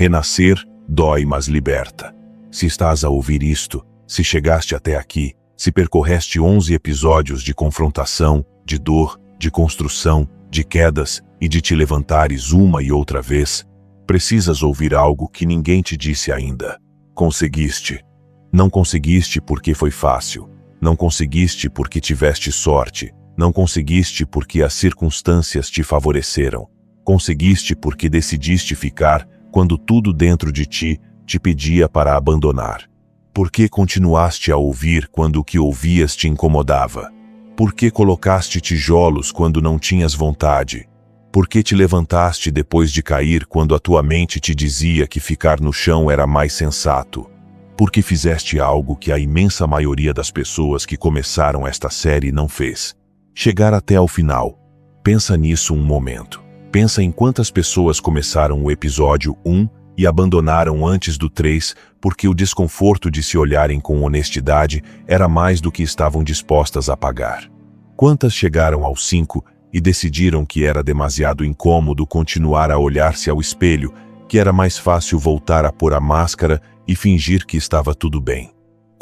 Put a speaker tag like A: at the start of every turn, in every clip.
A: Renascer dói, mas liberta. Se estás a ouvir isto, se chegaste até aqui, se percorreste 11 episódios de confrontação, de dor, de construção, de quedas e de te levantares uma e outra vez, precisas ouvir algo que ninguém te disse ainda. Conseguiste. Não conseguiste porque foi fácil. Não conseguiste porque tiveste sorte. Não conseguiste porque as circunstâncias te favoreceram. Conseguiste porque decidiste ficar quando tudo dentro de ti te pedia para abandonar. Por que continuaste a ouvir quando o que ouvias te incomodava? Por que colocaste tijolos quando não tinhas vontade? Por que te levantaste depois de cair quando a tua mente te dizia que ficar no chão era mais sensato? Por que fizeste algo que a imensa maioria das pessoas que começaram esta série não fez? Chegar até ao final. Pensa nisso um momento. Pensa em quantas pessoas começaram o episódio 1 e abandonaram antes do 3 porque o desconforto de se olharem com honestidade era mais do que estavam dispostas a pagar. Quantas chegaram ao 5 e decidiram que era demasiado incômodo continuar a olhar-se ao espelho, que era mais fácil voltar a pôr a máscara e fingir que estava tudo bem?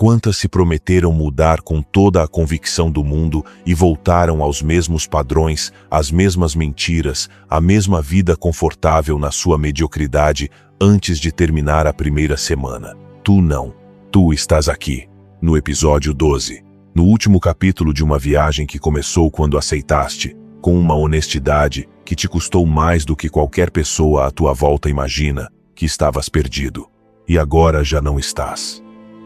A: Quantas se prometeram mudar com toda a convicção do mundo e voltaram aos mesmos padrões, às mesmas mentiras, à mesma vida confortável na sua mediocridade antes de terminar a primeira semana? Tu não. Tu estás aqui, no episódio 12, no último capítulo de uma viagem que começou quando aceitaste, com uma honestidade que te custou mais do que qualquer pessoa à tua volta imagina, que estavas perdido. E agora já não estás.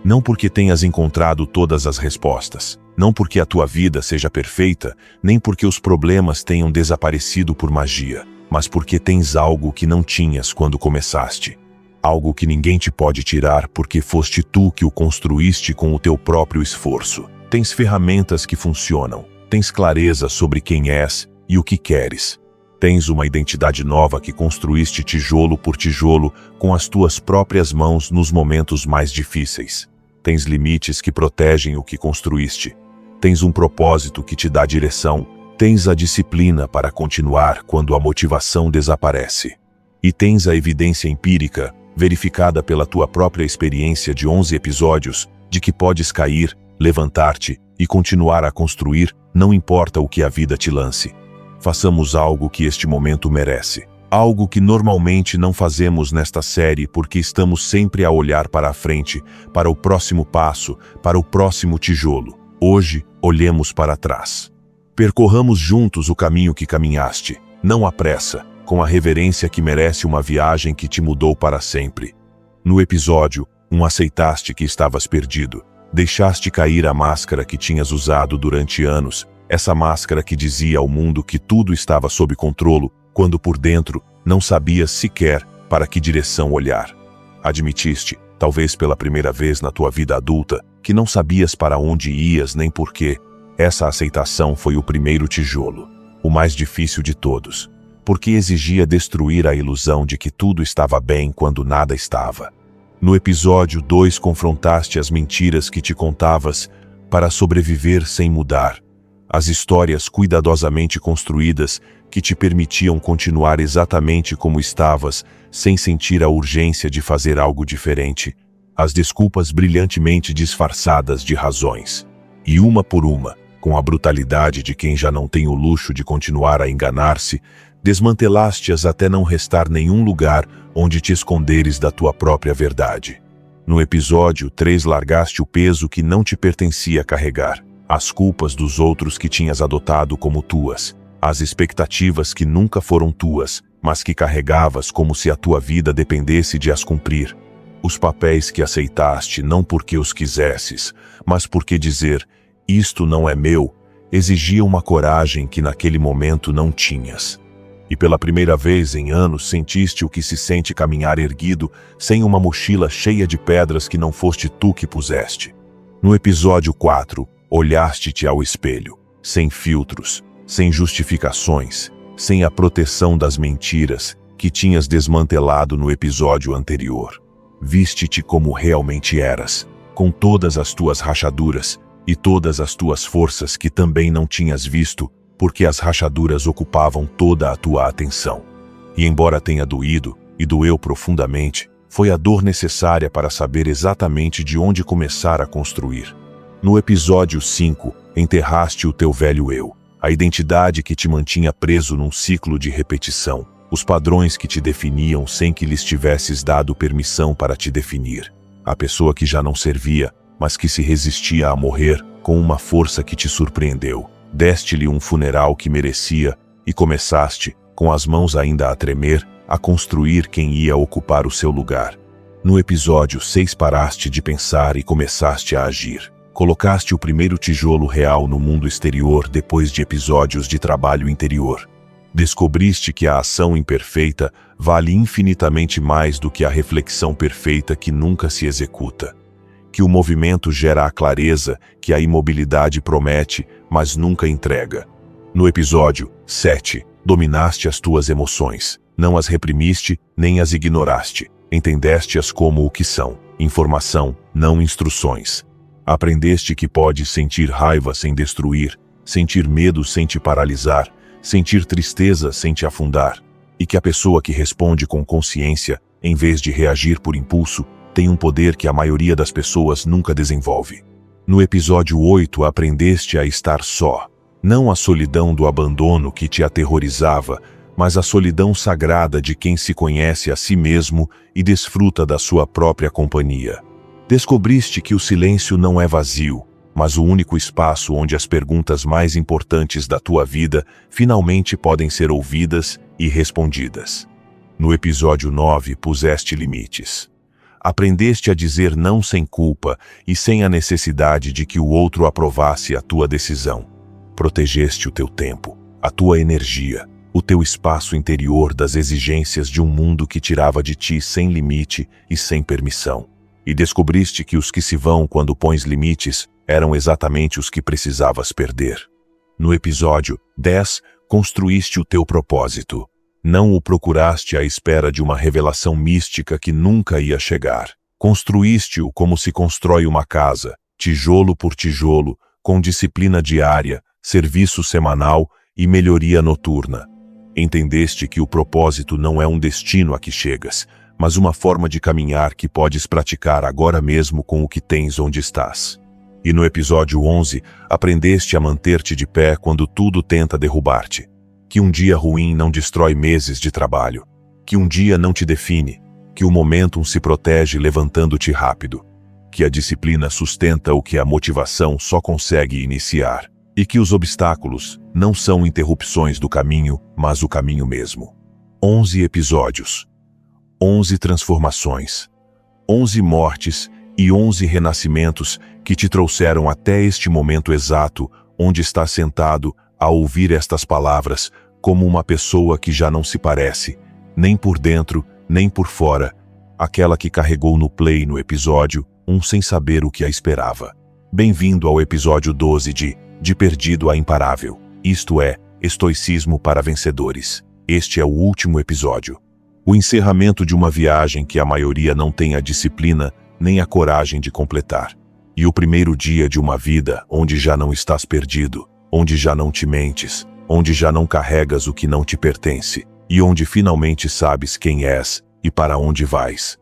A: Não porque tenhas encontrado todas as respostas, não porque a tua vida seja perfeita, nem porque os problemas tenham desaparecido por magia, mas porque tens algo que não tinhas quando começaste. Algo que ninguém te pode tirar porque foste tu que o construíste com o teu próprio esforço. Tens ferramentas que funcionam, tens clareza sobre quem és e o que queres. Tens uma identidade nova que construíste tijolo por tijolo com as tuas próprias mãos nos momentos mais difíceis. Tens limites que protegem o que construíste. Tens um propósito que te dá direção. Tens a disciplina para continuar quando a motivação desaparece. E tens a evidência empírica, verificada pela tua própria experiência de 11 episódios, de que podes cair, levantar-te e continuar a construir, não importa o que a vida te lance. Façamos algo que este momento merece. Algo que normalmente não fazemos nesta série porque estamos sempre a olhar para a frente, para o próximo passo, para o próximo tijolo. Hoje, olhemos para trás. Percorramos juntos o caminho que caminhaste, não à pressa, com a reverência que merece uma viagem que te mudou para sempre. No episódio 1, aceitaste que estavas perdido. Deixaste cair a máscara que tinhas usado durante anos, essa máscara que dizia ao mundo que tudo estava sob controle, quando por dentro não sabias sequer para que direção olhar. Admitiste, talvez pela primeira vez na tua vida adulta, que não sabias para onde ias nem porquê. Essa aceitação foi o primeiro tijolo, o mais difícil de todos, porque exigia destruir a ilusão de que tudo estava bem quando nada estava. No episódio 2 confrontaste as mentiras que te contavas para sobreviver sem mudar. As histórias cuidadosamente construídas que te permitiam continuar exatamente como estavas, sem sentir a urgência de fazer algo diferente. As desculpas brilhantemente disfarçadas de razões. E uma por uma, com a brutalidade de quem já não tem o luxo de continuar a enganar-se, desmantelaste-as até não restar nenhum lugar onde te esconderes da tua própria verdade. No episódio 3 largaste o peso que não te pertencia carregar. As culpas dos outros que tinhas adotado como tuas, as expectativas que nunca foram tuas, mas que carregavas como se a tua vida dependesse de as cumprir. Os papéis que aceitaste não porque os quisesses, mas porque dizer, isto não é meu, exigia uma coragem que naquele momento não tinhas. E pela primeira vez em anos sentiste o que se sente caminhar erguido, sem uma mochila cheia de pedras que não foste tu que puseste. No episódio 4, olhaste-te ao espelho, sem filtros, sem justificações, sem a proteção das mentiras que tinhas desmantelado no episódio anterior. Viste-te como realmente eras, com todas as tuas rachaduras e todas as tuas forças que também não tinhas visto, porque as rachaduras ocupavam toda a tua atenção. E embora tenha doído, e doeu profundamente, foi a dor necessária para saber exatamente de onde começar a construir. No episódio 5, enterraste o teu velho eu, a identidade que te mantinha preso num ciclo de repetição, os padrões que te definiam sem que lhes tivesses dado permissão para te definir, a pessoa que já não servia, mas que se resistia a morrer com uma força que te surpreendeu. Deste-lhe um funeral que merecia e começaste, com as mãos ainda a tremer, a construir quem ia ocupar o seu lugar. No episódio 6 paraste de pensar e começaste a agir. Colocaste o primeiro tijolo real no mundo exterior depois de episódios de trabalho interior. Descobriste que a ação imperfeita vale infinitamente mais do que a reflexão perfeita que nunca se executa. Que o movimento gera a clareza que a imobilidade promete, mas nunca entrega. No episódio 7, dominaste as tuas emoções. Não as reprimiste, nem as ignoraste. Entendeste-as como o que são, informação, não instruções. Aprendeste que podes sentir raiva sem destruir, sentir medo sem te paralisar, sentir tristeza sem te afundar, e que a pessoa que responde com consciência, em vez de reagir por impulso, tem um poder que a maioria das pessoas nunca desenvolve. No episódio 8 aprendeste a estar só, não a solidão do abandono que te aterrorizava, mas a solidão sagrada de quem se conhece a si mesmo e desfruta da sua própria companhia. Descobriste que o silêncio não é vazio, mas o único espaço onde as perguntas mais importantes da tua vida finalmente podem ser ouvidas e respondidas. No episódio 9 puseste limites. Aprendeste a dizer não sem culpa e sem a necessidade de que o outro aprovasse a tua decisão. Protegeste o teu tempo, a tua energia, o teu espaço interior das exigências de um mundo que tirava de ti sem limite e sem permissão. E descobriste que os que se vão quando pões limites eram exatamente os que precisavas perder. No episódio 10, construíste o teu propósito. Não o procuraste à espera de uma revelação mística que nunca ia chegar. Construíste-o como se constrói uma casa, tijolo por tijolo, com disciplina diária, serviço semanal e melhoria noturna. Entendeste que o propósito não é um destino a que chegas, mas uma forma de caminhar que podes praticar agora mesmo com o que tens onde estás. E no episódio 11, aprendeste a manter-te de pé quando tudo tenta derrubar-te. Que um dia ruim não destrói meses de trabalho. Que um dia não te define. Que o momentum se protege levantando-te rápido. Que a disciplina sustenta o que a motivação só consegue iniciar. E que os obstáculos não são interrupções do caminho, mas o caminho mesmo. 11 episódios. 11 transformações. 11 mortes e 11 renascimentos que te trouxeram até este momento exato onde estás sentado a ouvir estas palavras como uma pessoa que já não se parece, nem por dentro, nem por fora, aquela que carregou no play no episódio 1 sem saber o que a esperava. Bem-vindo ao episódio 12 de Perdido a Imparável, isto é, estoicismo para vencedores. Este é o último episódio. O encerramento de uma viagem que a maioria não tem a disciplina nem a coragem de completar. E o primeiro dia de uma vida onde já não estás perdido, onde já não te mentes, onde já não carregas o que não te pertence, e onde finalmente sabes quem és e para onde vais.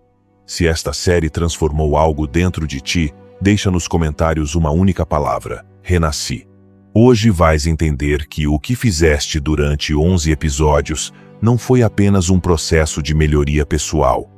A: Se esta série transformou algo dentro de ti, deixa nos comentários uma única palavra: renasci. Hoje vais entender que o que fizeste durante 11 episódios não foi apenas um processo de melhoria pessoal,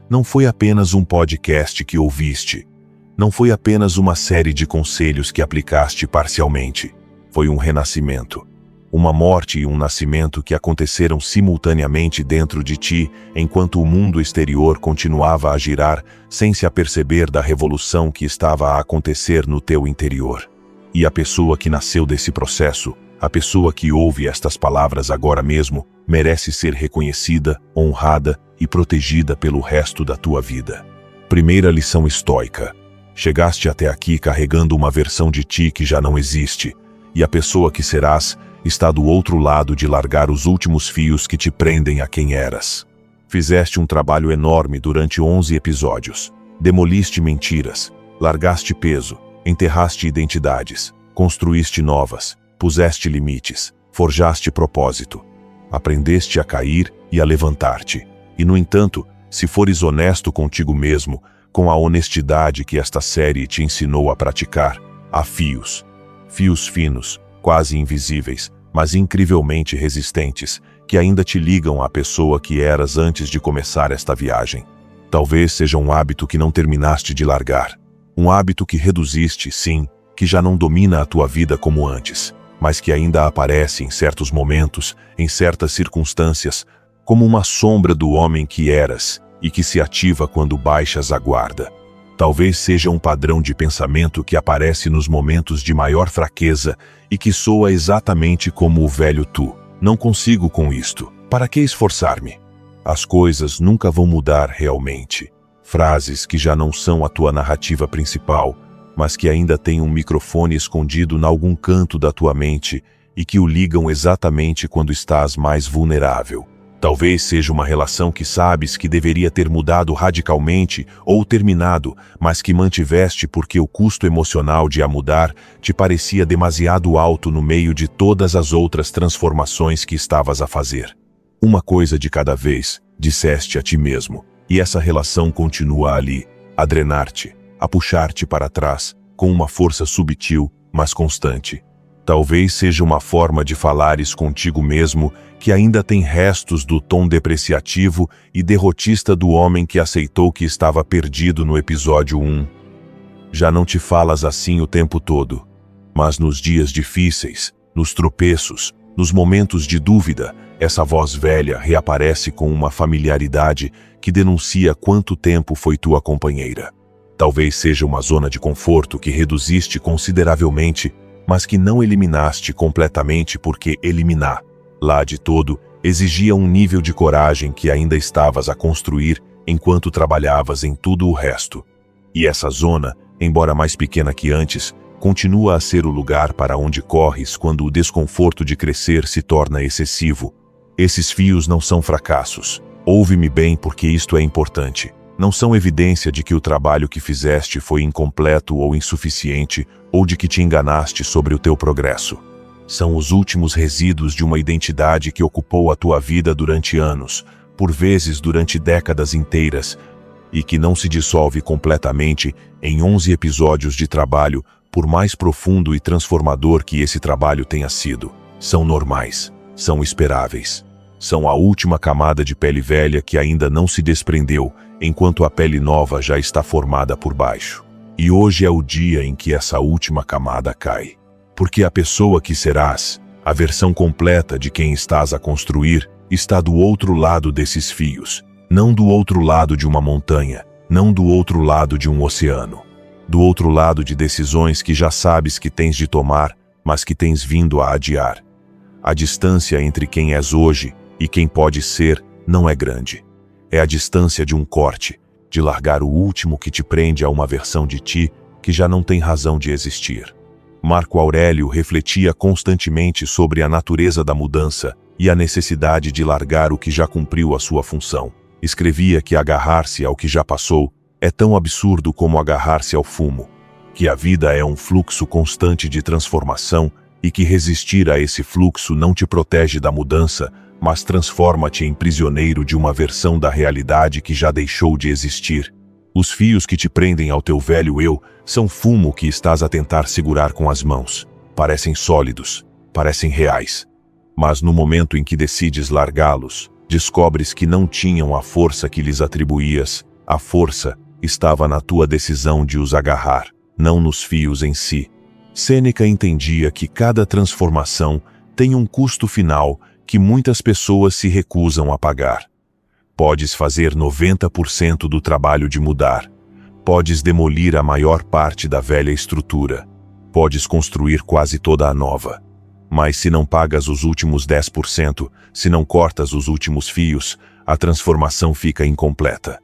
A: não foi apenas um podcast que ouviste, não foi apenas uma série de conselhos que aplicaste parcialmente. Foi um renascimento, uma morte e um nascimento que aconteceram simultaneamente dentro de ti, enquanto o mundo exterior continuava a girar sem se aperceber da revolução que estava a acontecer no teu interior. E a pessoa que nasceu desse processo, a pessoa que ouve estas palavras agora mesmo, merece ser reconhecida, honrada e protegida pelo resto da tua vida. Primeira lição estoica. Chegaste até aqui carregando uma versão de ti que já não existe, e a pessoa que serás está do outro lado de largar os últimos fios que te prendem a quem eras. Fizeste um trabalho enorme durante 11 episódios. Demoliste mentiras, largaste peso, enterraste identidades, construíste novas, puseste limites, forjaste propósito. Aprendeste a cair e a levantar-te. E, no entanto, se fores honesto contigo mesmo, com a honestidade que esta série te ensinou a praticar, há fios. Fios finos, quase invisíveis, mas incrivelmente resistentes, que ainda te ligam à pessoa que eras antes de começar esta viagem. Talvez seja um hábito que não terminaste de largar. Um hábito que reduziste, sim, que já não domina a tua vida como antes, mas que ainda aparece em certos momentos, em certas circunstâncias, como uma sombra do homem que eras e que se ativa quando baixas a guarda. Talvez seja um padrão de pensamento que aparece nos momentos de maior fraqueza e que soa exatamente como o velho tu. Não consigo com isto. Para que esforçar-me? As coisas nunca vão mudar realmente. Frases que já não são a tua narrativa principal, mas que ainda têm um microfone escondido em algum canto da tua mente e que o ligam exatamente quando estás mais vulnerável. Talvez seja uma relação que sabes que deveria ter mudado radicalmente ou terminado, mas que mantiveste porque o custo emocional de a mudar te parecia demasiado alto no meio de todas as outras transformações que estavas a fazer. Uma coisa de cada vez, disseste a ti mesmo, e essa relação continua ali, a drenar-te, a puxar-te para trás, com uma força subtil, mas constante. Talvez seja uma forma de falares contigo mesmo que ainda tem restos do tom depreciativo e derrotista do homem que aceitou que estava perdido no episódio 1. Já não te falas assim o tempo todo, mas nos dias difíceis, nos tropeços, nos momentos de dúvida, essa voz velha reaparece com uma familiaridade que denuncia quanto tempo foi tua companheira. Talvez seja uma zona de conforto que reduziste consideravelmente, mas que não eliminaste completamente porque eliminar, lá de todo, exigia um nível de coragem que ainda estavas a construir enquanto trabalhavas em tudo o resto. E essa zona, embora mais pequena que antes, continua a ser o lugar para onde corres quando o desconforto de crescer se torna excessivo. Esses fios não são fracassos. Ouve-me bem porque isto é importante. Não são evidência de que o trabalho que fizeste foi incompleto ou insuficiente, ou de que te enganaste sobre o teu progresso. São os últimos resíduos de uma identidade que ocupou a tua vida durante anos, por vezes durante décadas inteiras, e que não se dissolve completamente em 11 episódios de trabalho, por mais profundo e transformador que esse trabalho tenha sido. São normais, são esperáveis. São a última camada de pele velha que ainda não se desprendeu, enquanto a pele nova já está formada por baixo. E hoje é o dia em que essa última camada cai. Porque a pessoa que serás, a versão completa de quem estás a construir, está do outro lado desses fios. Não do outro lado de uma montanha, não do outro lado de um oceano. Do outro lado de decisões que já sabes que tens de tomar, mas que tens vindo a adiar. A distância entre quem és hoje e quem pode ser não é grande. É a distância de um corte, de largar o último que te prende a uma versão de ti que já não tem razão de existir. Marco Aurélio refletia constantemente sobre a natureza da mudança e a necessidade de largar o que já cumpriu a sua função. Escrevia que agarrar-se ao que já passou é tão absurdo como agarrar-se ao fumo, que a vida é um fluxo constante de transformação e que resistir a esse fluxo não te protege da mudança, mas transforma-te em prisioneiro de uma versão da realidade que já deixou de existir. Os fios que te prendem ao teu velho eu são fumo que estás a tentar segurar com as mãos. Parecem sólidos, parecem reais. Mas no momento em que decides largá-los, descobres que não tinham a força que lhes atribuías. A força estava na tua decisão de os agarrar, não nos fios em si. Sêneca entendia que cada transformação tem um custo final que muitas pessoas se recusam a pagar. Podes fazer 90% do trabalho de mudar. Podes demolir a maior parte da velha estrutura. Podes construir quase toda a nova. Mas se não pagas os últimos 10%, se não cortas os últimos fios, a transformação fica incompleta.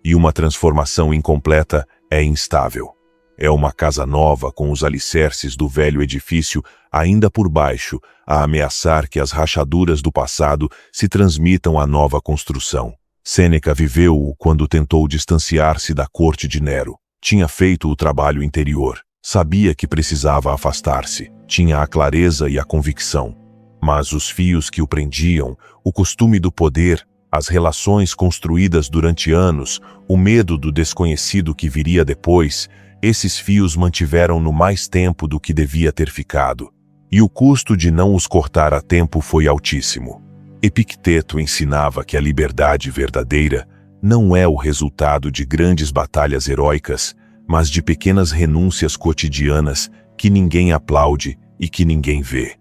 A: E uma transformação incompleta é instável. É uma casa nova com os alicerces do velho edifício ainda por baixo, a ameaçar que as rachaduras do passado se transmitam à nova construção. Sêneca viveu-o quando tentou distanciar-se da corte de Nero. Tinha feito o trabalho interior. Sabia que precisava afastar-se. Tinha a clareza e a convicção. Mas os fios que o prendiam, o costume do poder, as relações construídas durante anos, o medo do desconhecido que viria depois, esses fios mantiveram-no mais tempo do que devia ter ficado. E o custo de não os cortar a tempo foi altíssimo. Epicteto ensinava que a liberdade verdadeira não é o resultado de grandes batalhas heróicas, mas de pequenas renúncias cotidianas que ninguém aplaude e que ninguém vê.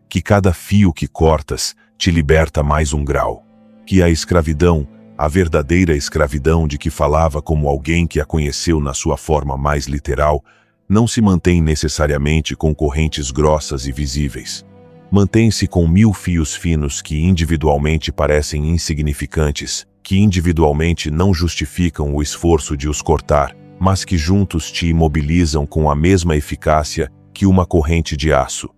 A: Que cada fio que cortas te liberta mais um grau. Que a escravidão, a verdadeira escravidão de que falava como alguém que a conheceu na sua forma mais literal, não se mantém necessariamente com correntes grossas e visíveis. Mantém-se com 1000 fios finos que individualmente parecem insignificantes, que individualmente não justificam o esforço de os cortar, mas que juntos te imobilizam com a mesma eficácia que uma corrente de aço.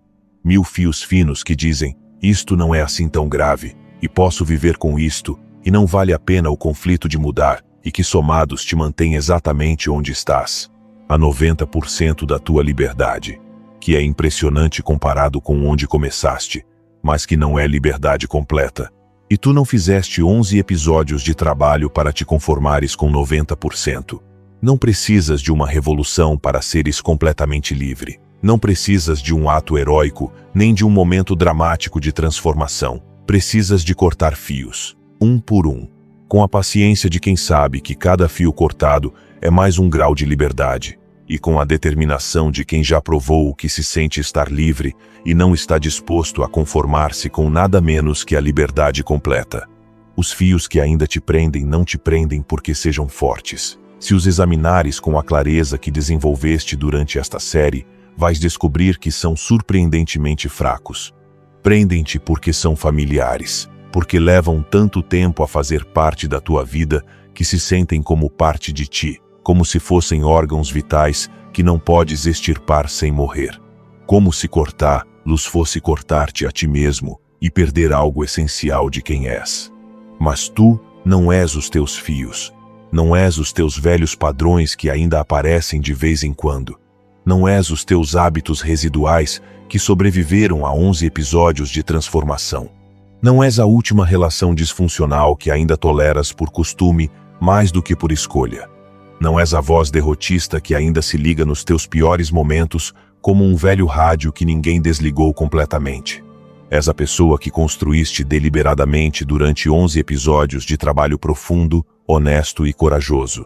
A: 1000 fios finos que dizem, isto não é assim tão grave, e posso viver com isto, e não vale a pena o conflito de mudar, e que somados te mantém exatamente onde estás. A 90% da tua liberdade, que é impressionante comparado com onde começaste, mas que não é liberdade completa. E tu não fizeste 11 episódios de trabalho para te conformares com 90%. Não precisas de uma revolução para seres completamente livre. Não precisas de um ato heróico, nem de um momento dramático de transformação. Precisas de cortar fios, um por um, com a paciência de quem sabe que cada fio cortado é mais um grau de liberdade, e com a determinação de quem já provou o que se sente estar livre e não está disposto a conformar-se com nada menos que a liberdade completa. Os fios que ainda te prendem não te prendem porque sejam fortes. Se os examinares com a clareza que desenvolveste durante esta série, vais descobrir que são surpreendentemente fracos. Prendem-te porque são familiares, porque levam tanto tempo a fazer parte da tua vida que se sentem como parte de ti, como se fossem órgãos vitais que não podes extirpar sem morrer. Como se cortá-los fosse cortar-te a ti mesmo e perder algo essencial de quem és. Mas tu não és os teus fios, não és os teus velhos padrões que ainda aparecem de vez em quando. Não és os teus hábitos residuais que sobreviveram a 11 episódios de transformação. Não és a última relação disfuncional que ainda toleras por costume mais do que por escolha. Não és a voz derrotista que ainda se liga nos teus piores momentos como um velho rádio que ninguém desligou completamente. És a pessoa que construíste deliberadamente durante 11 episódios de trabalho profundo, honesto e corajoso.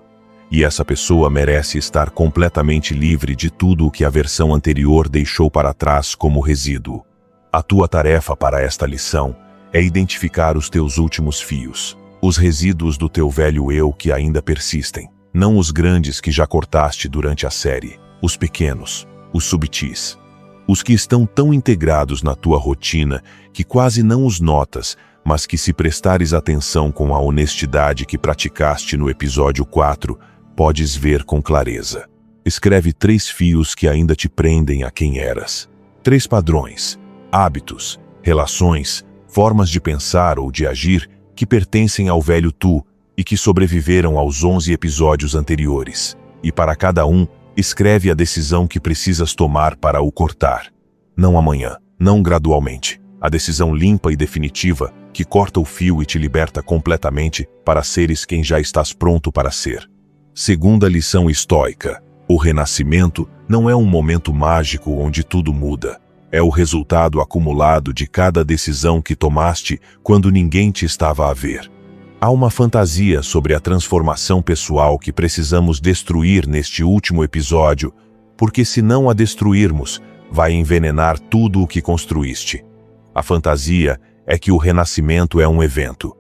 A: E essa pessoa merece estar completamente livre de tudo o que a versão anterior deixou para trás como resíduo. A tua tarefa para esta lição é identificar os teus últimos fios, os resíduos do teu velho eu que ainda persistem. Não os grandes que já cortaste durante a série, os pequenos, os subtis. Os que estão tão integrados na tua rotina que quase não os notas, mas que se prestares atenção com a honestidade que praticaste no episódio 4, podes ver com clareza. Escreve 3 fios que ainda te prendem a quem eras. 3 padrões, hábitos, relações, formas de pensar ou de agir que pertencem ao velho tu e que sobreviveram aos 11 episódios anteriores. E para cada um, escreve a decisão que precisas tomar para o cortar. Não amanhã, não gradualmente. A decisão limpa e definitiva que corta o fio e te liberta completamente para seres quem já estás pronto para ser. Segunda lição estoica: o renascimento não é um momento mágico onde tudo muda. É o resultado acumulado de cada decisão que tomaste quando ninguém te estava a ver. Há uma fantasia sobre a transformação pessoal que precisamos destruir neste último episódio, porque se não a destruirmos, vai envenenar tudo o que construíste. A fantasia é que o renascimento é um evento.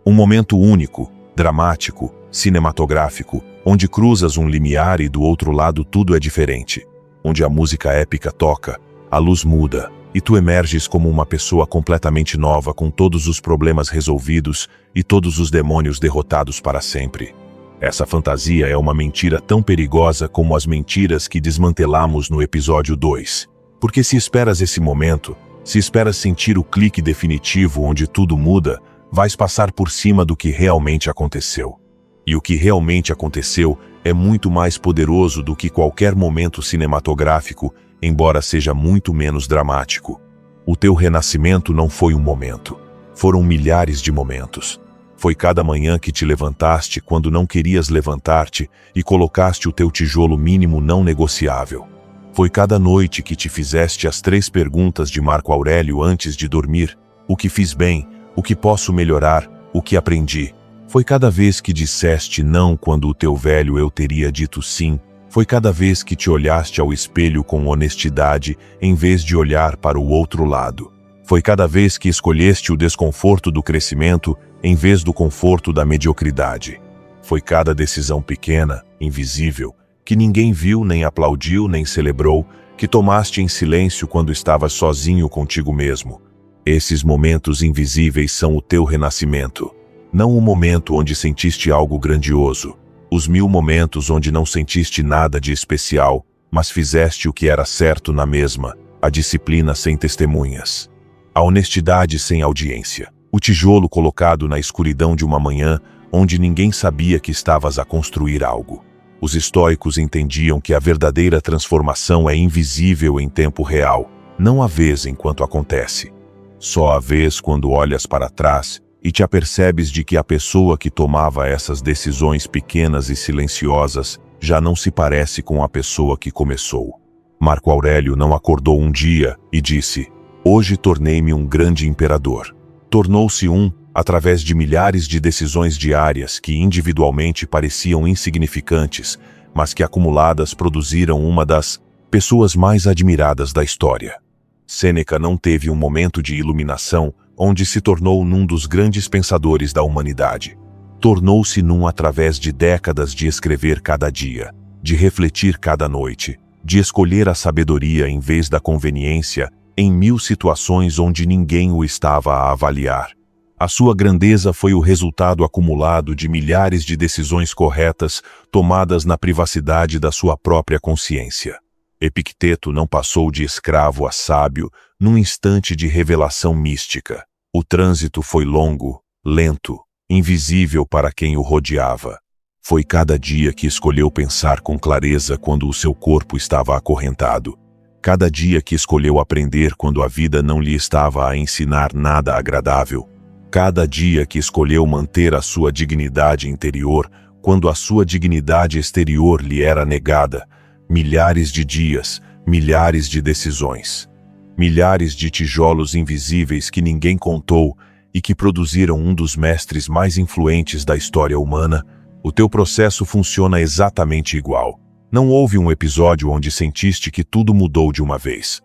A: Um momento único, dramático, cinematográfico, onde cruzas um limiar e do outro lado tudo é diferente. Onde a música épica toca, a luz muda, e tu emerges como uma pessoa completamente nova com todos os problemas resolvidos e todos os demônios derrotados para sempre. Essa fantasia é uma mentira tão perigosa como as mentiras que desmantelamos no episódio 2. Porque se esperas esse momento, se esperas sentir o clique definitivo onde tudo muda, vais passar por cima do que realmente aconteceu. E o que realmente aconteceu é muito mais poderoso do que qualquer momento cinematográfico, embora seja muito menos dramático. O teu renascimento não foi um momento. Foram milhares de momentos. Foi cada manhã que te levantaste quando não querias levantar-te e colocaste o teu tijolo mínimo não negociável. Foi cada noite que te fizeste as 3 perguntas de Marco Aurélio antes de dormir: o que fiz bem, o que posso melhorar, o que aprendi. Foi cada vez que disseste não quando o teu velho eu teria dito sim. Foi cada vez que te olhaste ao espelho com honestidade em vez de olhar para o outro lado. Foi cada vez que escolheste o desconforto do crescimento em vez do conforto da mediocridade. Foi cada decisão pequena, invisível, que ninguém viu, nem aplaudiu, nem celebrou, que tomaste em silêncio quando estavas sozinho contigo mesmo. Esses momentos invisíveis são o teu renascimento. Não o momento onde sentiste algo grandioso. Os 1000 momentos onde não sentiste nada de especial, mas fizeste o que era certo na mesma, a disciplina sem testemunhas. A honestidade sem audiência. O tijolo colocado na escuridão de uma manhã onde ninguém sabia que estavas a construir algo. Os estoicos entendiam que a verdadeira transformação é invisível em tempo real, não a vez enquanto acontece. Só a vez quando olhas para trás e te apercebes de que a pessoa que tomava essas decisões pequenas e silenciosas já não se parece com a pessoa que começou. Marco Aurélio não acordou um dia e disse: hoje tornei-me um grande imperador. Tornou-se através de milhares de decisões diárias que individualmente pareciam insignificantes, mas que acumuladas produziram uma das pessoas mais admiradas da história. Sêneca não teve um momento de iluminação onde se tornou um dos grandes pensadores da humanidade. Tornou-se através de décadas de escrever cada dia, de refletir cada noite, de escolher a sabedoria em vez da conveniência em 1000 situações onde ninguém o estava a avaliar. A sua grandeza foi o resultado acumulado de milhares de decisões corretas tomadas na privacidade da sua própria consciência. Epicteto não passou de escravo a sábio num instante de revelação mística. O trânsito foi longo, lento, invisível para quem o rodeava. Foi cada dia que escolheu pensar com clareza quando o seu corpo estava acorrentado. Cada dia que escolheu aprender quando a vida não lhe estava a ensinar nada agradável. Cada dia que escolheu manter a sua dignidade interior quando a sua dignidade exterior lhe era negada. Milhares de dias, milhares de decisões. Milhares de tijolos invisíveis que ninguém contou e que produziram um dos mestres mais influentes da história humana. O teu processo funciona exatamente igual. Não houve um episódio onde sentiste que tudo mudou de uma vez.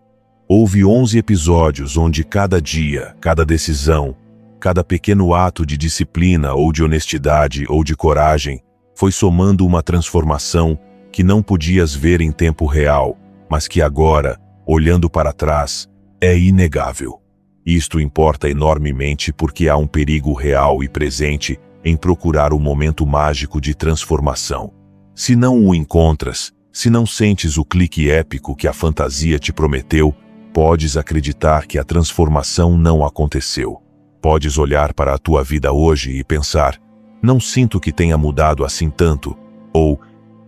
A: Houve 11 episódios onde cada dia, cada decisão, cada pequeno ato de disciplina ou de honestidade ou de coragem foi somando uma transformação que não podias ver em tempo real, mas que agora, olhando para trás, é inegável. Isto importa enormemente porque há um perigo real e presente em procurar o momento mágico de transformação. Se não o encontras, se não sentes o clique épico que a fantasia te prometeu, podes acreditar que a transformação não aconteceu. Podes olhar para a tua vida hoje e pensar: não sinto que tenha mudado assim tanto, ou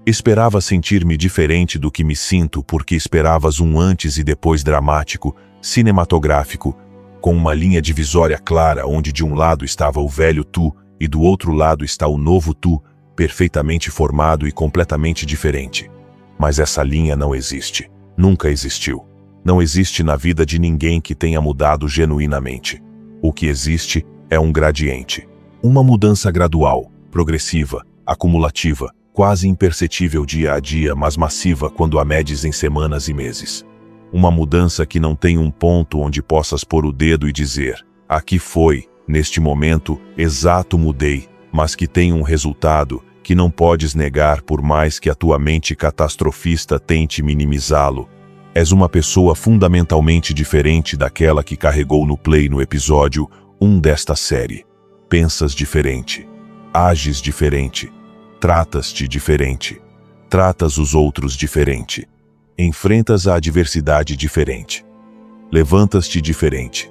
A: esperava sentir-me diferente do que me sinto porque esperavas um antes e depois dramático, cinematográfico, com uma linha divisória clara onde de um lado estava o velho tu e do outro lado está o novo tu, perfeitamente formado e completamente diferente. Mas essa linha não existe. Nunca existiu. Não existe na vida de ninguém que tenha mudado genuinamente. O que existe é um gradiente. Uma mudança gradual, progressiva, acumulativa, quase imperceptível dia a dia, mas massiva quando a medes em semanas e meses. Uma mudança que não tem um ponto onde possas pôr o dedo e dizer: aqui foi, neste momento, exato mudei, mas que tem um resultado que não podes negar por mais que a tua mente catastrofista tente minimizá-lo. És uma pessoa fundamentalmente diferente daquela que carregou no play no episódio 1 desta série. Pensas diferente. Ages diferente. Tratas-te diferente. Tratas os outros diferente. Enfrentas a adversidade diferente. Levantas-te diferente.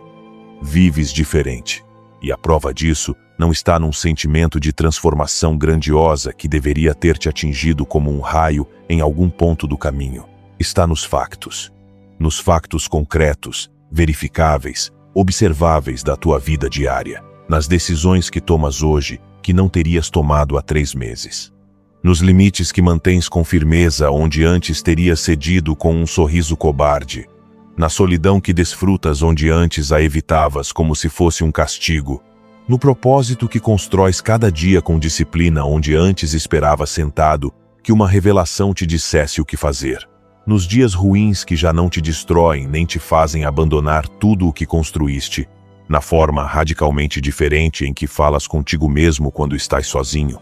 A: Vives diferente. E a prova disso não está num sentimento de transformação grandiosa que deveria ter te atingido como um raio em algum ponto do caminho. Está nos factos. Nos factos concretos, verificáveis, observáveis da tua vida diária. nas decisões que tomas hoje que não terias tomado há 3 meses. Nos limites que mantens com firmeza onde antes terias cedido com um sorriso cobarde. Na solidão que desfrutas onde antes a evitavas como se fosse um castigo. No propósito que constróis cada dia com disciplina onde antes esperavas sentado que uma revelação te dissesse o que fazer. Nos dias ruins que já não te destroem nem te fazem abandonar tudo o que construíste. Na forma radicalmente diferente em que falas contigo mesmo quando estás sozinho.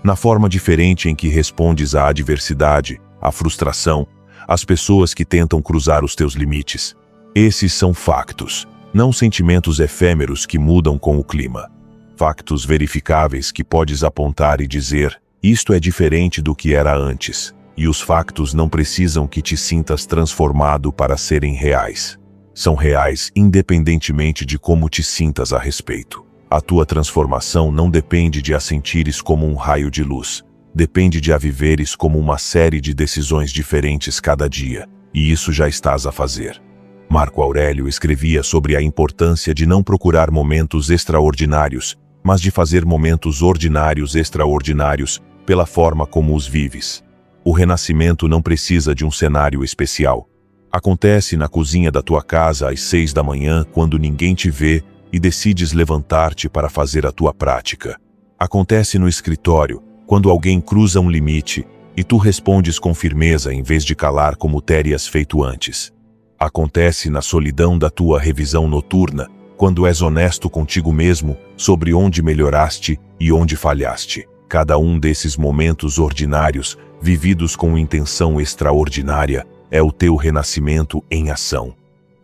A: Na forma diferente em que respondes à adversidade, à frustração, às pessoas que tentam cruzar os teus limites. Esses são factos, não sentimentos efêmeros que mudam com o clima. Factos verificáveis que podes apontar e dizer, isto é diferente do que era antes, e os factos não precisam que te sintas transformado para serem reais. São reais independentemente de como te sintas a respeito. A tua transformação não depende de a sentires como um raio de luz. Depende de a viveres como uma série de decisões diferentes cada dia. E isso já estás a fazer. Marco Aurélio escrevia sobre a importância de não procurar momentos extraordinários, mas de fazer momentos ordinários extraordinários pela forma como os vives. O renascimento não precisa de um cenário especial. Acontece na cozinha da tua casa às 6 da manhã, quando ninguém te vê, e decides levantar-te para fazer a tua prática. Acontece no escritório, quando alguém cruza um limite, e tu respondes com firmeza em vez de calar como terias feito antes. Acontece na solidão da tua revisão noturna, quando és honesto contigo mesmo sobre onde melhoraste e onde falhaste. Cada um desses momentos ordinários, vividos com intenção extraordinária, é o teu renascimento em ação.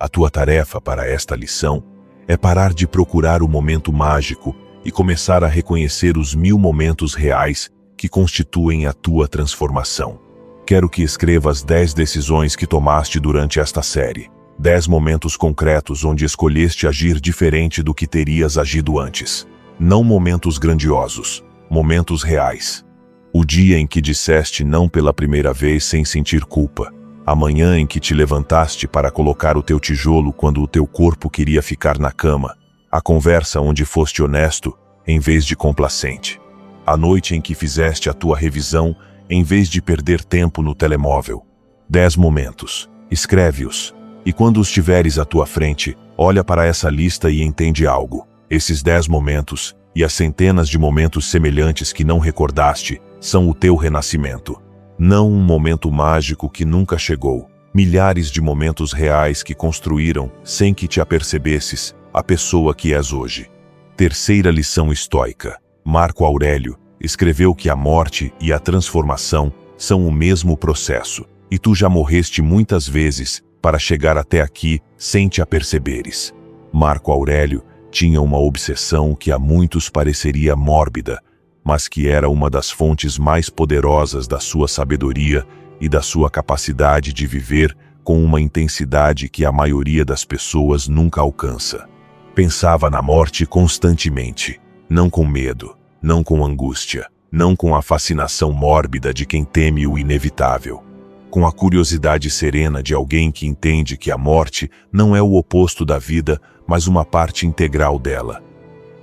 A: A tua tarefa para esta lição é parar de procurar o momento mágico e começar a reconhecer os 1000 momentos reais que constituem a tua transformação. Quero que escrevas 10 decisões que tomaste durante esta série. 10 momentos concretos onde escolheste agir diferente do que terias agido antes. Não momentos grandiosos, momentos reais. O dia em que disseste não pela primeira vez sem sentir culpa. A manhã em que te levantaste para colocar o teu tijolo quando o teu corpo queria ficar na cama. A conversa onde foste honesto, em vez de complacente. A noite em que fizeste a tua revisão, em vez de perder tempo no telemóvel. 10 momentos. Escreve-os. E quando os tiveres à tua frente, olha para essa lista e entende algo. Esses 10 momentos, e as centenas de momentos semelhantes que não recordaste, são o teu renascimento. Não um momento mágico que nunca chegou. Milhares de momentos reais que construíram, sem que te apercebesses, a pessoa que és hoje. Terceira lição estoica. Marco Aurélio escreveu que a morte e a transformação são o mesmo processo, e tu já morreste muitas vezes para chegar até aqui sem te aperceberes. Marco Aurélio tinha uma obsessão que a muitos pareceria mórbida, mas que era uma das fontes mais poderosas da sua sabedoria e da sua capacidade de viver com uma intensidade que a maioria das pessoas nunca alcança. Pensava na morte constantemente, não com medo, não com angústia, não com a fascinação mórbida de quem teme o inevitável. Com a curiosidade serena de alguém que entende que a morte não é o oposto da vida, mas uma parte integral dela.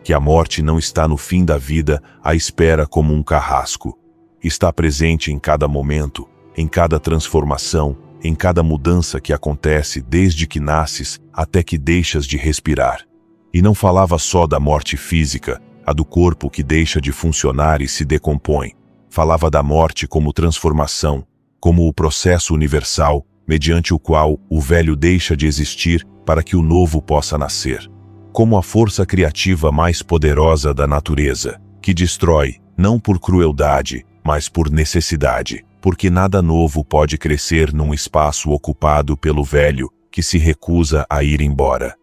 A: Que a morte não está no fim da vida à espera como um carrasco. Está presente em cada momento, em cada transformação, em cada mudança que acontece desde que nasces até que deixas de respirar. E não falava só da morte física, a do corpo que deixa de funcionar e se decompõe. Falava da morte como transformação, como o processo universal, mediante o qual o velho deixa de existir para que o novo possa nascer. Como a força criativa mais poderosa da natureza, que destrói, não por crueldade, mas por necessidade, porque nada novo pode crescer num espaço ocupado pelo velho que se recusa a ir embora.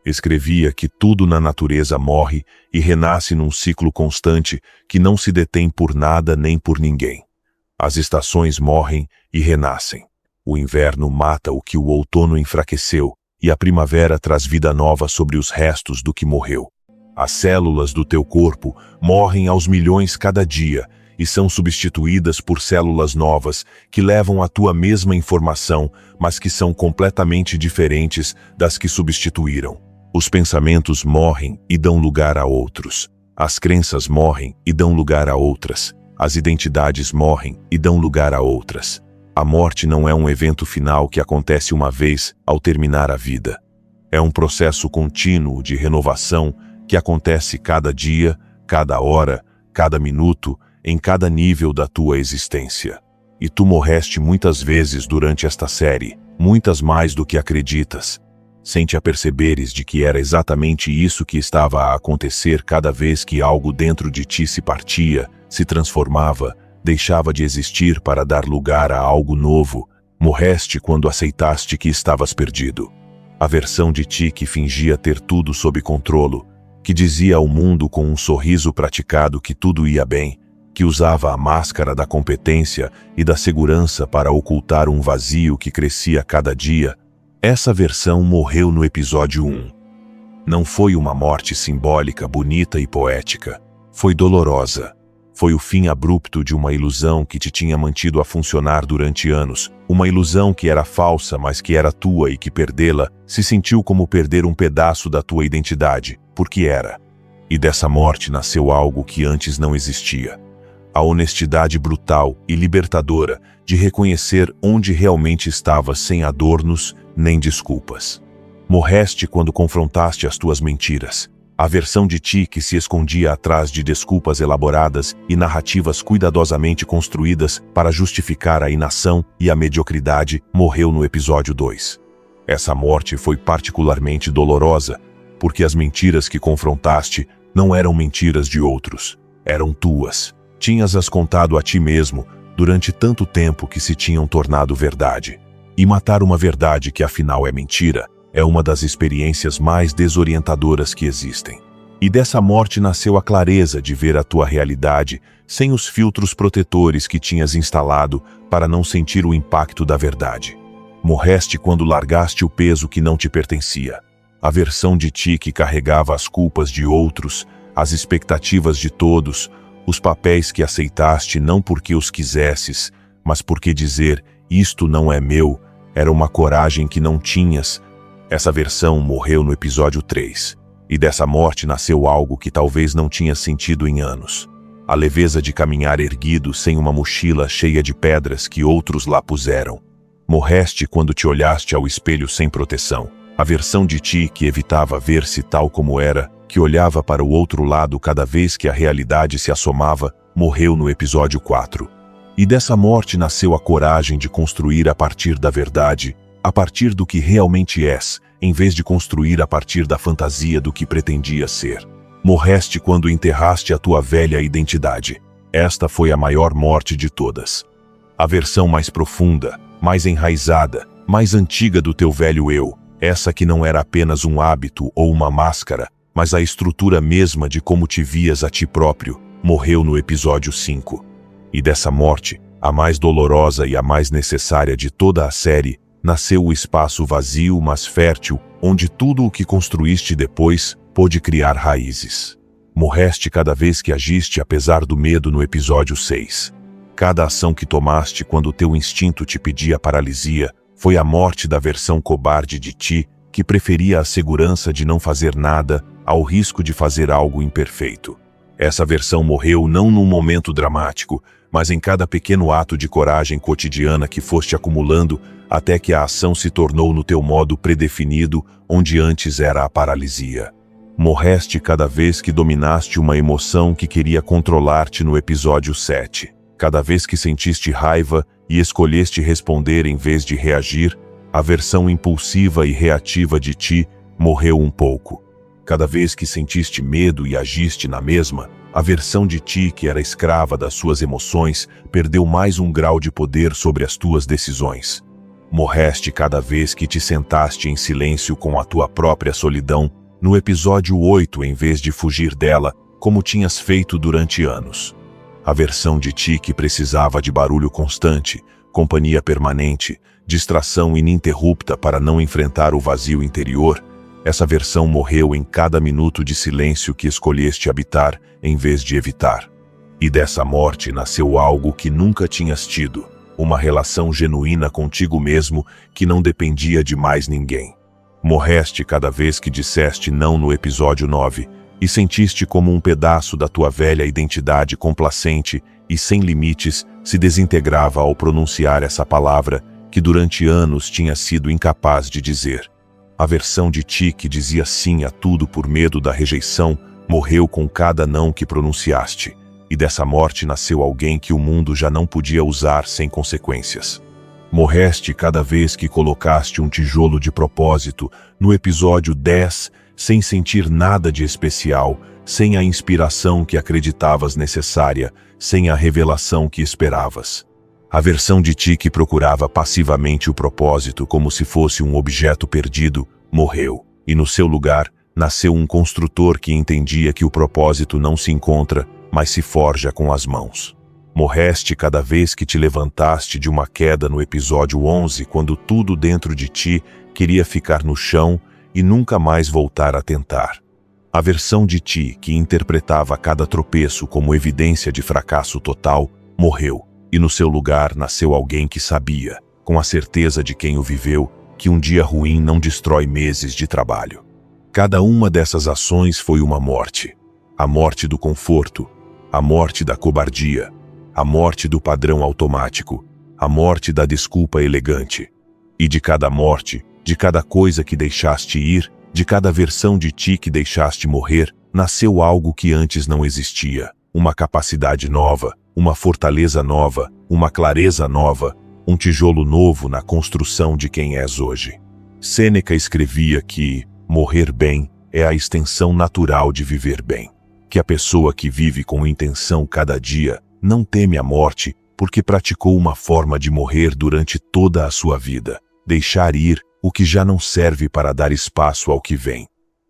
A: Escrevia que tudo na natureza morre e renasce num ciclo constante que não se detém por nada nem por ninguém. As estações morrem e renascem. O inverno mata o que o outono enfraqueceu, e a primavera traz vida nova sobre os restos do que morreu. As células do teu corpo morrem aos milhões cada dia e são substituídas por células novas que levam a tua mesma informação, mas que são completamente diferentes das que substituíram. Os pensamentos morrem e dão lugar a outros. As crenças morrem e dão lugar a outras. As identidades morrem e dão lugar a outras. A morte não é um evento final que acontece uma vez ao terminar a vida. É um processo contínuo de renovação que acontece cada dia, cada hora, cada minuto, em cada nível da tua existência. E tu morreste muitas vezes durante esta série, muitas mais do que acreditas, sem te aperceberes de que era exatamente isso que estava a acontecer cada vez que algo dentro de ti se partia, se transformava, deixava de existir para dar lugar a algo novo. Morreste quando aceitaste que estavas perdido. A versão de ti que fingia ter tudo sob controle, que dizia ao mundo com um sorriso praticado que tudo ia bem, que usava a máscara da competência e da segurança para ocultar um vazio que crescia cada dia, essa versão morreu no episódio 1. Não foi uma morte simbólica, bonita e poética. Foi dolorosa. Foi o fim abrupto de uma ilusão que te tinha mantido a funcionar durante anos. Uma ilusão que era falsa, mas que era tua e que perdê-la se sentiu como perder um pedaço da tua identidade, porque era. E dessa morte nasceu algo que antes não existia. A honestidade brutal e libertadora de reconhecer onde realmente estavas sem adornos nem desculpas. Morreste quando confrontaste as tuas mentiras. A versão de ti que se escondia atrás de desculpas elaboradas e narrativas cuidadosamente construídas para justificar a inação e a mediocridade morreu no episódio 2. Essa morte foi particularmente dolorosa, porque as mentiras que confrontaste não eram mentiras de outros, eram tuas. Tinhas-as contado a ti mesmo durante tanto tempo que se tinham tornado verdade. E matar uma verdade que afinal é mentira é uma das experiências mais desorientadoras que existem. E dessa morte nasceu a clareza de ver a tua realidade sem os filtros protetores que tinhas instalado para não sentir o impacto da verdade. Morreste quando largaste o peso que não te pertencia. A versão de ti que carregava as culpas de outros, as expectativas de todos, os papéis que aceitaste não porque os quisesses, mas porque dizer "isto não é meu" era uma coragem que não tinhas. Essa versão morreu no episódio 3. E dessa morte nasceu algo que talvez não tinha sentido em anos. A leveza de caminhar erguido sem uma mochila cheia de pedras que outros lá puseram. Morreste quando te olhaste ao espelho sem proteção. A versão de ti que evitava ver-se tal como era, que olhava para o outro lado cada vez que a realidade se assomava, morreu no episódio 4. E dessa morte nasceu a coragem de construir a partir da verdade, a partir do que realmente és, em vez de construir a partir da fantasia do que pretendias ser. Morreste quando enterraste a tua velha identidade. Esta foi a maior morte de todas. A versão mais profunda, mais enraizada, mais antiga do teu velho eu, essa que não era apenas um hábito ou uma máscara, mas a estrutura mesma de como te vias a ti próprio, morreu no episódio 5. E dessa morte, a mais dolorosa e a mais necessária de toda a série, nasceu o espaço vazio mas fértil, onde tudo o que construíste depois pôde criar raízes. Morreste cada vez que agiste apesar do medo no episódio 6. Cada ação que tomaste quando teu instinto te pedia paralisia foi a morte da versão cobarde de ti que preferia a segurança de não fazer nada ao risco de fazer algo imperfeito. Essa versão morreu não num momento dramático, mas em cada pequeno ato de coragem cotidiana que foste acumulando até que a ação se tornou no teu modo predefinido, onde antes era a paralisia. Morreste cada vez que dominaste uma emoção que queria controlar-te no episódio 7. Cada vez que sentiste raiva e escolheste responder em vez de reagir, a versão impulsiva e reativa de ti morreu um pouco. Cada vez que sentiste medo e agiste na mesma, a versão de ti que era escrava das suas emoções perdeu mais um grau de poder sobre as tuas decisões. Morreste cada vez que te sentaste em silêncio com a tua própria solidão no episódio 8 em vez de fugir dela, como tinhas feito durante anos. A versão de ti que precisava de barulho constante, companhia permanente, distração ininterrupta para não enfrentar o vazio interior, essa versão morreu em cada minuto de silêncio que escolheste habitar em vez de evitar. E dessa morte nasceu algo que nunca tinhas tido, uma relação genuína contigo mesmo que não dependia de mais ninguém. Morreste cada vez que disseste não no episódio 9 e sentiste como um pedaço da tua velha identidade complacente e sem limites se desintegrava ao pronunciar essa palavra que durante anos tinha sido incapaz de dizer. A versão de ti que dizia sim a tudo por medo da rejeição morreu com cada não que pronunciaste, e dessa morte nasceu alguém que o mundo já não podia usar sem consequências. Morreste cada vez que colocaste um tijolo de propósito no episódio 10, sem sentir nada de especial, sem a inspiração que acreditavas necessária, sem a revelação que esperavas. A versão de ti que procurava passivamente o propósito como se fosse um objeto perdido, morreu, e no seu lugar nasceu um construtor que entendia que o propósito não se encontra, mas se forja com as mãos. Morreste cada vez que te levantaste de uma queda no episódio 11, quando tudo dentro de ti queria ficar no chão e nunca mais voltar a tentar. A versão de ti que interpretava cada tropeço como evidência de fracasso total, morreu, e no seu lugar nasceu alguém que sabia, com a certeza de quem o viveu, que um dia ruim não destrói meses de trabalho. Cada uma dessas ações foi uma morte. A morte do conforto, a morte da cobardia, a morte do padrão automático, a morte da desculpa elegante. E de cada morte, de cada coisa que deixaste ir, de cada versão de ti que deixaste morrer, nasceu algo que antes não existia. Uma capacidade nova, uma fortaleza nova, uma clareza nova, um tijolo novo na construção de quem és hoje. Sêneca escrevia que morrer bem é a extensão natural de viver bem. Que a pessoa que vive com intenção cada dia não teme a morte porque praticou uma forma de morrer durante toda a sua vida. Deixar ir o que já não serve para dar espaço ao que vem.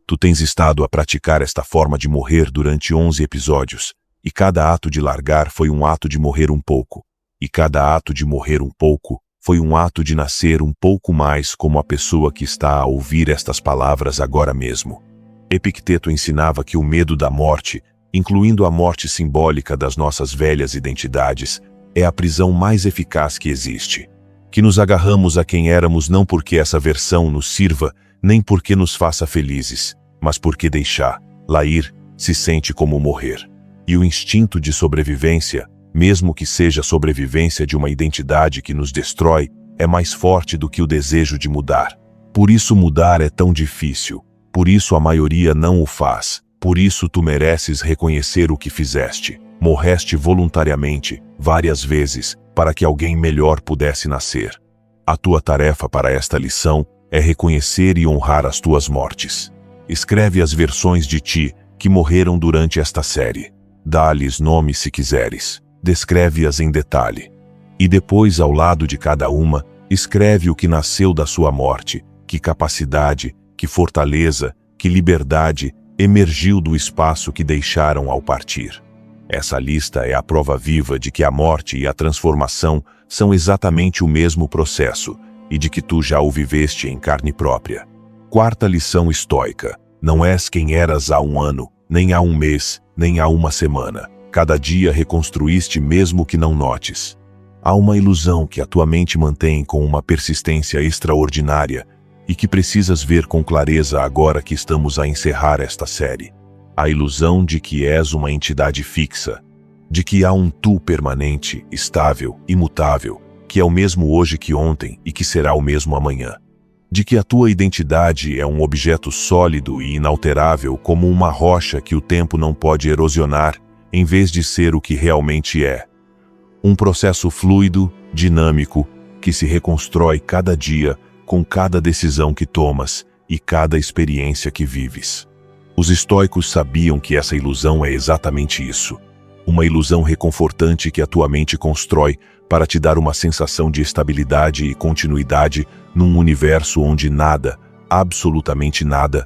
A: Tu tens estado a praticar esta forma de morrer durante 11 episódios, e cada ato de largar foi um ato de morrer um pouco, e cada ato de morrer um pouco foi um ato de nascer um pouco mais como a pessoa que está a ouvir estas palavras agora mesmo. Epicteto ensinava que o medo da morte, incluindo a morte simbólica das nossas velhas identidades, é a prisão mais eficaz que existe. Que nos agarramos a quem éramos não porque essa versão nos sirva, nem porque nos faça felizes, mas porque deixá-la ir se sente como morrer. E o instinto de sobrevivência, mesmo que seja a sobrevivência de uma identidade que nos destrói, é mais forte do que o desejo de mudar. Por isso mudar é tão difícil, por isso a maioria não o faz, por isso tu mereces reconhecer o que fizeste. Morreste voluntariamente, várias vezes, para que alguém melhor pudesse nascer. A tua tarefa para esta lição é reconhecer e honrar as tuas mortes. Escreve as versões de ti que morreram durante esta série. Dá-lhes nome se quiseres. Descreve-as em detalhe. E depois, ao lado de cada uma, escreve o que nasceu da sua morte, que capacidade, que fortaleza, que liberdade emergiu do espaço que deixaram ao partir. Essa lista é a prova viva de que a morte e a transformação são exatamente o mesmo processo e de que tu já o viveste em carne própria. Quarta lição estoica: não és quem eras há um ano, nem há um mês, nem há uma semana. Cada dia reconstruíste mesmo que não notes. Há uma ilusão que a tua mente mantém com uma persistência extraordinária e que precisas ver com clareza agora que estamos a encerrar esta série. A ilusão de que és uma entidade fixa, de que há um tu permanente, estável, imutável, que é o mesmo hoje que ontem e que será o mesmo amanhã. De que a tua identidade é um objeto sólido e inalterável como uma rocha que o tempo não pode erosionar, em vez de ser o que realmente é. Um processo fluido, dinâmico, que se reconstrói cada dia com cada decisão que tomas e cada experiência que vives. Os estoicos sabiam que essa ilusão é exatamente isso. Uma ilusão reconfortante que a tua mente constrói para te dar uma sensação de estabilidade e continuidade num universo onde nada, absolutamente nada,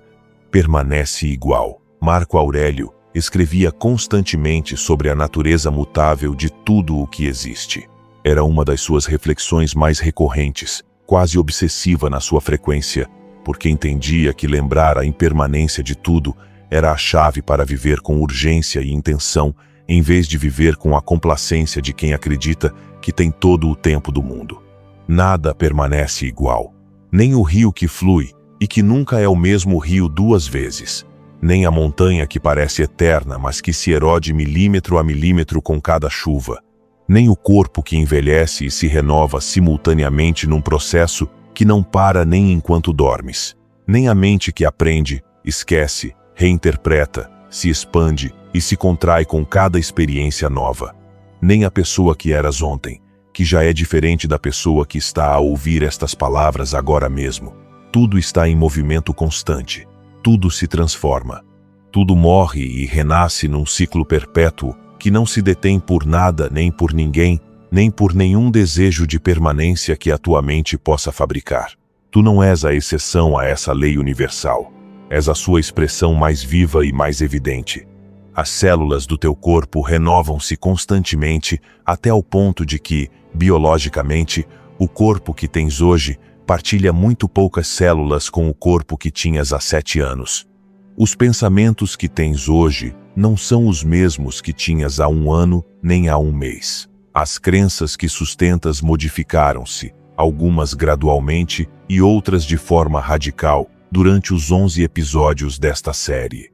A: permanece igual. Marco Aurélio escrevia constantemente sobre a natureza mutável de tudo o que existe. Era uma das suas reflexões mais recorrentes, quase obsessiva na sua frequência, porque entendia que lembrar a impermanência de tudo era a chave para viver com urgência e intenção, em vez de viver com a complacência de quem acredita que tem todo o tempo do mundo. Nada permanece igual, nem o rio que flui e que nunca é o mesmo rio duas vezes, nem a montanha que parece eterna, mas que se erode milímetro a milímetro com cada chuva, nem o corpo que envelhece e se renova simultaneamente num processo que não para nem enquanto dormes, nem a mente que aprende, esquece, reinterpreta, se expande e se contrai com cada experiência nova, nem a pessoa que eras ontem, que já é diferente da pessoa que está a ouvir estas palavras agora mesmo. Tudo está em movimento constante, tudo se transforma, tudo morre e renasce num ciclo perpétuo que não se detém por nada, nem por ninguém, nem por nenhum desejo de permanência que a tua mente possa fabricar. Tu não és a exceção a essa lei universal. És a sua expressão mais viva e mais evidente. As células do teu corpo renovam-se constantemente até o ponto de que, biologicamente, o corpo que tens hoje partilha muito poucas células com o corpo que tinhas há 7 anos. Os pensamentos que tens hoje não são os mesmos que tinhas há 1 ano nem há 1 mês. As crenças que sustentas modificaram-se, algumas gradualmente e outras de forma radical, durante os 11 episódios desta série.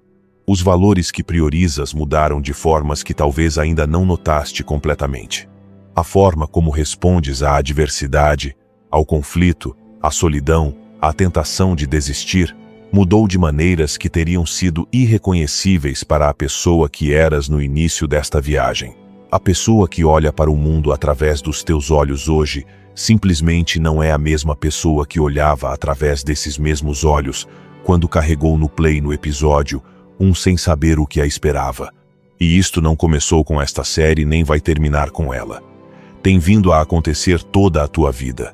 A: Os valores que priorizas mudaram de formas que talvez ainda não notaste completamente. A forma como respondes à adversidade, ao conflito, à solidão, à tentação de desistir, mudou de maneiras que teriam sido irreconhecíveis para a pessoa que eras no início desta viagem. A pessoa que olha para o mundo através dos teus olhos hoje simplesmente não é a mesma pessoa que olhava através desses mesmos olhos quando carregou no play no episódio 1 sem saber o que a esperava. E isto não começou com esta série nem vai terminar com ela. Tem vindo a acontecer toda a tua vida.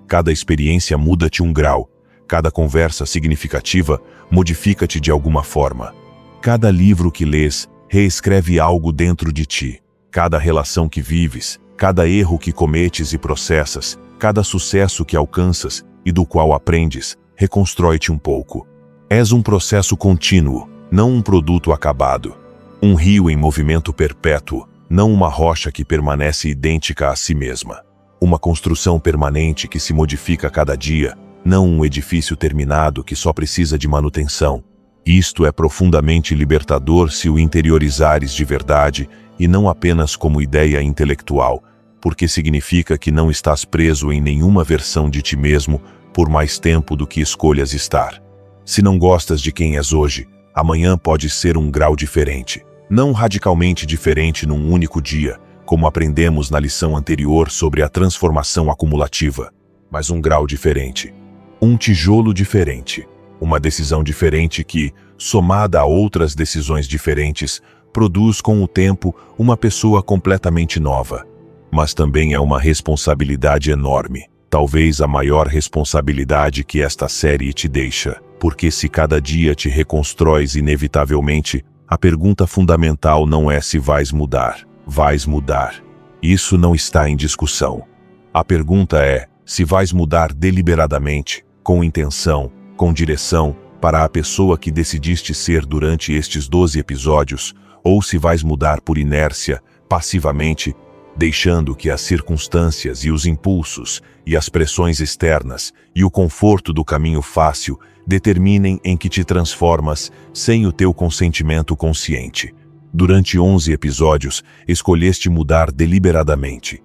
A: Cada experiência muda-te 1 grau. Cada conversa significativa modifica-te de alguma forma. Cada livro que lês reescreve algo dentro de ti. Cada relação que vives, cada erro que cometes e processas, cada sucesso que alcanças e do qual aprendes, reconstrói-te um pouco. És um processo contínuo, não um produto acabado. Um rio em movimento perpétuo, não uma rocha que permanece idêntica a si mesma. Uma construção permanente que se modifica a cada dia, não um edifício terminado que só precisa de manutenção. Isto é profundamente libertador se o interiorizares de verdade e não apenas como ideia intelectual, porque significa que não estás preso em nenhuma versão de ti mesmo por mais tempo do que escolhas estar. Se não gostas de quem és hoje, amanhã pode ser 1 grau diferente, não radicalmente diferente num único dia, como aprendemos na lição anterior sobre a transformação acumulativa, mas 1 grau diferente. Um tijolo diferente, uma decisão diferente que, somada a outras decisões diferentes, produz com o tempo uma pessoa completamente nova. Mas também é uma responsabilidade enorme, talvez a maior responsabilidade que esta série te deixa, porque se cada dia te reconstróis inevitavelmente, a pergunta fundamental não é se vais mudar. Vais mudar. Isso não está em discussão. A pergunta é se vais mudar deliberadamente, com intenção, com direção, para a pessoa que decidiste ser durante estes 12 episódios, ou se vais mudar por inércia, passivamente, deixando que as circunstâncias e os impulsos, e as pressões externas, e o conforto do caminho fácil, determinem em que te transformas sem o teu consentimento consciente. Durante 11 episódios, escolheste mudar deliberadamente.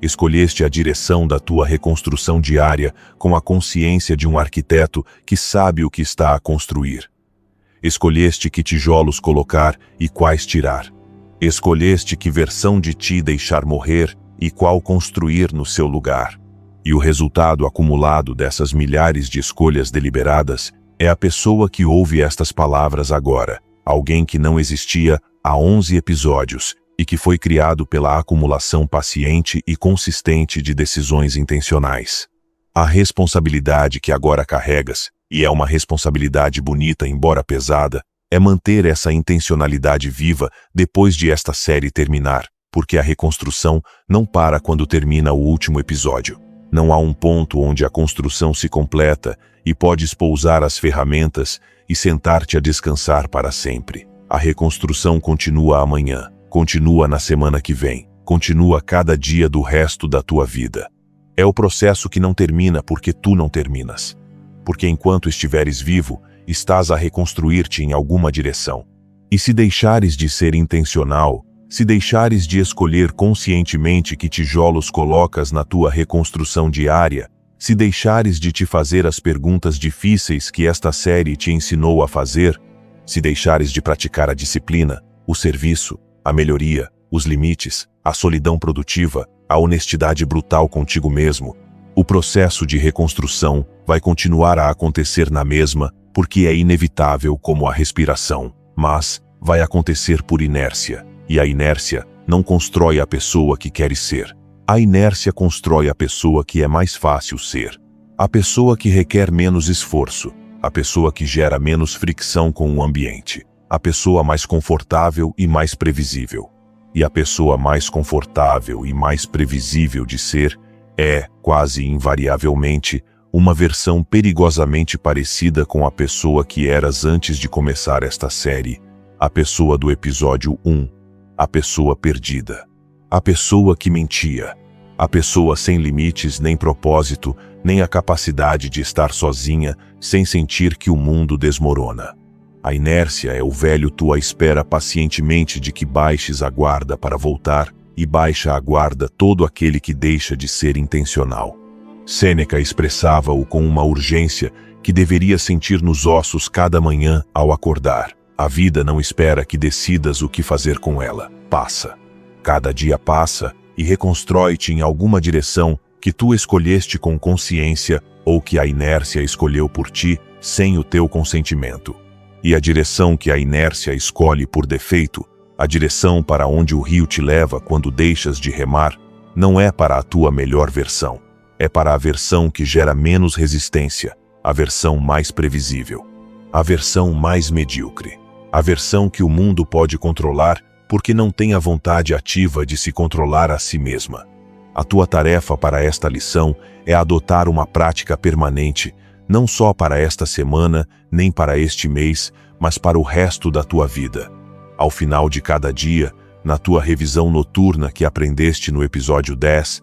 A: Escolheste a direção da tua reconstrução diária com a consciência de um arquiteto que sabe o que está a construir. Escolheste que tijolos colocar e quais tirar. Escolheste que versão de ti deixar morrer e qual construir no seu lugar. E o resultado acumulado dessas milhares de escolhas deliberadas é a pessoa que ouve estas palavras agora, alguém que não existia há 11 episódios, e que foi criado pela acumulação paciente e consistente de decisões intencionais. A responsabilidade que agora carregas, e é uma responsabilidade bonita embora pesada, é manter essa intencionalidade viva depois de esta série terminar, porque a reconstrução não para quando termina o último episódio. Não há um ponto onde a construção se completa e podes pousar as ferramentas e sentar-te a descansar para sempre. A reconstrução continua amanhã. Continua na semana que vem, continua cada dia do resto da tua vida. É o processo que não termina porque tu não terminas. porque enquanto estiveres vivo, estás a reconstruir-te em alguma direção. E se deixares de ser intencional, se deixares de escolher conscientemente que tijolos colocas na tua reconstrução diária, se deixares de te fazer as perguntas difíceis que esta série te ensinou a fazer, se deixares de praticar a disciplina, o serviço, a melhoria, os limites, a solidão produtiva, a honestidade brutal contigo mesmo, o processo de reconstrução vai continuar a acontecer na mesma, porque é inevitável como a respiração, mas vai acontecer por inércia, e a inércia não constrói a pessoa que queres ser. A inércia constrói a pessoa que é mais fácil ser, a pessoa que requer menos esforço, a pessoa que gera menos fricção com o ambiente, a pessoa mais confortável e mais previsível. E a pessoa mais confortável e mais previsível de ser é, quase invariavelmente, uma versão perigosamente parecida com a pessoa que eras antes de começar esta série, a pessoa do episódio 1, a pessoa perdida, a pessoa que mentia, a pessoa sem limites nem propósito, nem a capacidade de estar sozinha, sem sentir que o mundo desmorona. A inércia é o velho tu à espera pacientemente de que baixes a guarda para voltar, e baixa a guarda todo aquele que deixa de ser intencional. Sêneca expressava-o com uma urgência que deveria sentir nos ossos cada manhã ao acordar. A vida não espera que decidas o que fazer com ela. Passa. Cada dia passa e reconstrói-te em alguma direção que tu escolheste com consciência ou que a inércia escolheu por ti sem o teu consentimento. E a direção que a inércia escolhe por defeito, a direção para onde o rio te leva quando deixas de remar, não é para a tua melhor versão. É para a versão que gera menos resistência, a versão mais previsível, a versão mais medíocre, a versão que o mundo pode controlar porque não tem a vontade ativa de se controlar a si mesma. A tua tarefa para esta lição é adotar uma prática permanente, não só para esta semana, nem para este mês, mas para o resto da tua vida. Ao final de cada dia, na tua revisão noturna que aprendeste no episódio 10,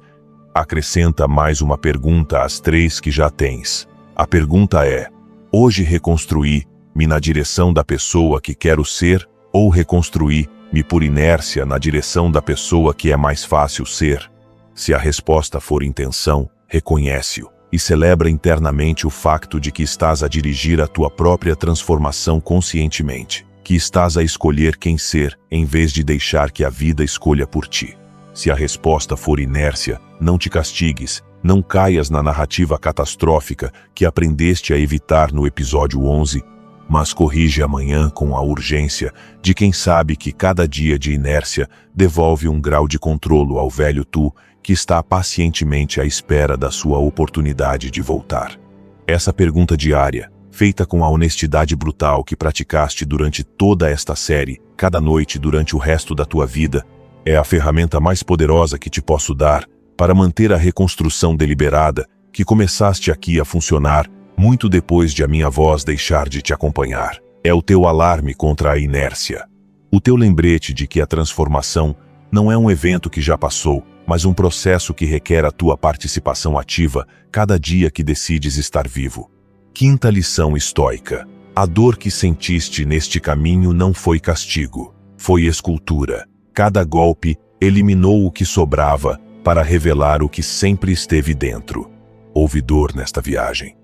A: acrescenta mais uma pergunta às 3 que já tens. A pergunta é: hoje reconstruí-me na direção da pessoa que quero ser ou reconstruí-me por inércia na direção da pessoa que é mais fácil ser? Se a resposta for intenção, reconhece-o e celebra internamente o facto de que estás a dirigir a tua própria transformação conscientemente, que estás a escolher quem ser, em vez de deixar que a vida escolha por ti. Se a resposta for inércia, não te castigues, não caias na narrativa catastrófica que aprendeste a evitar no episódio 11, mas corrige amanhã com a urgência de quem sabe que cada dia de inércia devolve um grau de controlo ao velho tu que está pacientemente à espera da sua oportunidade de voltar. Essa pergunta diária, feita com a honestidade brutal que praticaste durante toda esta série, cada noite durante o resto da tua vida, é a ferramenta mais poderosa que te posso dar para manter a reconstrução deliberada que começaste aqui a funcionar muito depois de a minha voz deixar de te acompanhar. É o teu alarme contra a inércia. O teu lembrete de que a transformação não é um evento que já passou, mas um processo que requer a tua participação ativa cada dia que decides estar vivo. Quinta lição estoica. A dor que sentiste neste caminho não foi castigo, foi escultura. Cada golpe eliminou o que sobrava para revelar o que sempre esteve dentro. Houve dor nesta viagem.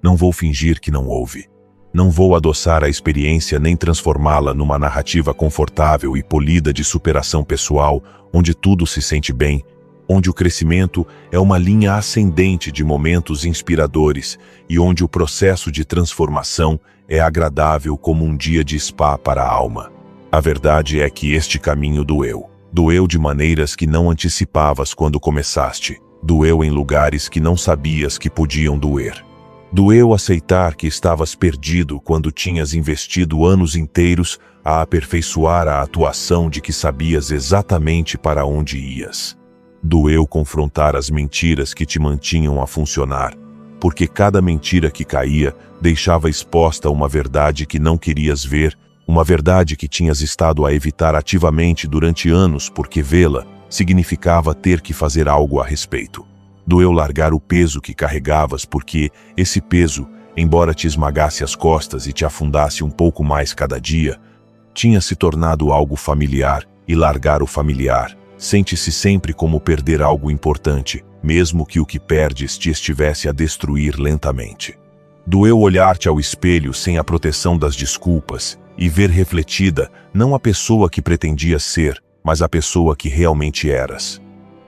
A: Não vou fingir que não houve. Não vou adoçar a experiência nem transformá-la numa narrativa confortável e polida de superação pessoal, onde tudo se sente bem, onde o crescimento é uma linha ascendente de momentos inspiradores e onde o processo de transformação é agradável como um dia de spa para a alma. A verdade é que este caminho doeu. Doeu de maneiras que não antecipavas quando começaste. Doeu em lugares que não sabias que podiam doer. Doeu aceitar que estavas perdido quando tinhas investido anos inteiros a aperfeiçoar a atuação de que sabias exatamente para onde ias. Doeu confrontar as mentiras que te mantinham a funcionar, porque cada mentira que caía deixava exposta uma verdade que não querias ver, uma verdade que tinhas estado a evitar ativamente durante anos porque vê-la significava ter que fazer algo a respeito. Doeu largar o peso que carregavas porque esse peso embora te esmagasse as costas e te afundasse um pouco mais cada dia, tinha se tornado algo familiar, e largar o familiar sente-se sempre como perder algo importante, mesmo que o que perdes te estivesse a destruir lentamente. Doeu olhar-te ao espelho sem a proteção das desculpas e ver refletida não a pessoa que pretendias ser, mas a pessoa que realmente eras.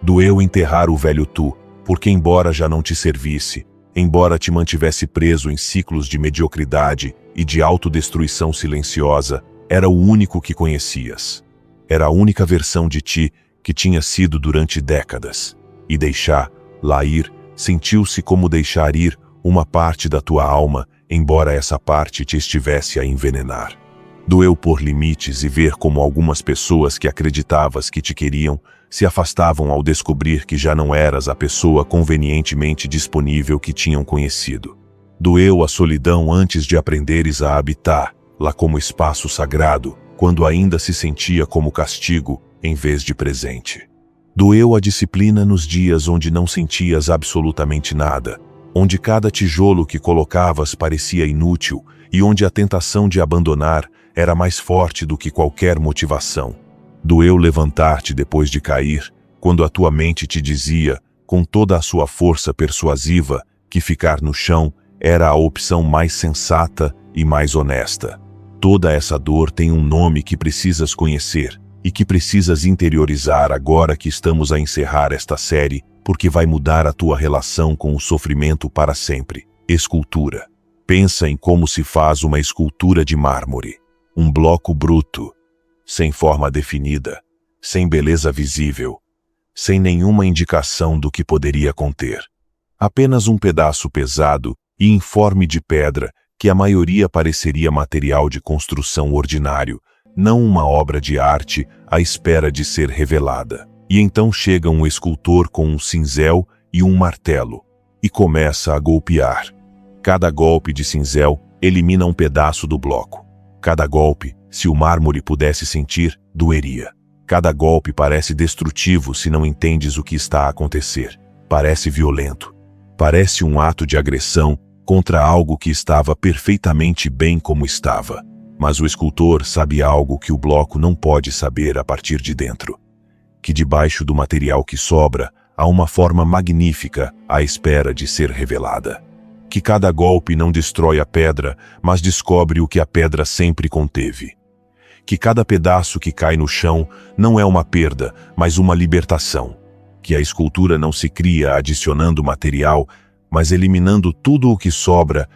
A: Doeu enterrar o velho tu, porque embora já não te servisse, embora te mantivesse preso em ciclos de mediocridade e de autodestruição silenciosa, era o único que conhecias. Era a única versão de ti que tinha sido durante décadas. E deixá-la ir sentiu-se como deixar ir uma parte da tua alma, embora essa parte te estivesse a envenenar. Doeu pôr limites e ver como algumas pessoas que acreditavas que te queriam se afastavam ao descobrir que já não eras a pessoa convenientemente disponível que tinham conhecido. Doeu a solidão antes de aprenderes a habitar lá como espaço sagrado, quando ainda se sentia como castigo em vez de presente. Doeu a disciplina nos dias onde não sentias absolutamente nada, onde cada tijolo que colocavas parecia inútil e onde a tentação de abandonar era mais forte do que qualquer motivação. Doeu levantar-te depois de cair, quando a tua mente te dizia, com toda a sua força persuasiva, que ficar no chão era a opção mais sensata e mais honesta. Toda essa dor tem um nome que precisas conhecer e que precisas interiorizar agora que estamos a encerrar esta série, porque vai mudar a tua relação com o sofrimento para sempre. Escultura. Pensa em como se faz uma escultura de mármore. Um bloco bruto, sem forma definida, sem beleza visível, sem nenhuma indicação do que poderia conter. Apenas um pedaço pesado e informe de pedra que a maioria pareceria material de construção ordinário, não uma obra de arte à espera de ser revelada. E então chega um escultor com um cinzel e um martelo, e começa a golpear. Cada golpe de cinzel elimina um pedaço do bloco. Cada golpe, se o mármore pudesse sentir, doeria. Cada golpe parece destrutivo se não entendes o que está a acontecer. Parece violento. Parece um ato de agressão contra algo que estava perfeitamente bem como estava. Mas o escultor sabe algo que o bloco não pode saber a partir de dentro. Que debaixo do material que sobra há uma forma magnífica à espera de ser revelada. Que cada golpe não destrói a pedra, mas descobre o que a pedra sempre conteve. Que cada pedaço que cai no chão não é uma perda, mas uma libertação. Que a escultura não se cria adicionando material, mas eliminando tudo o que sobra,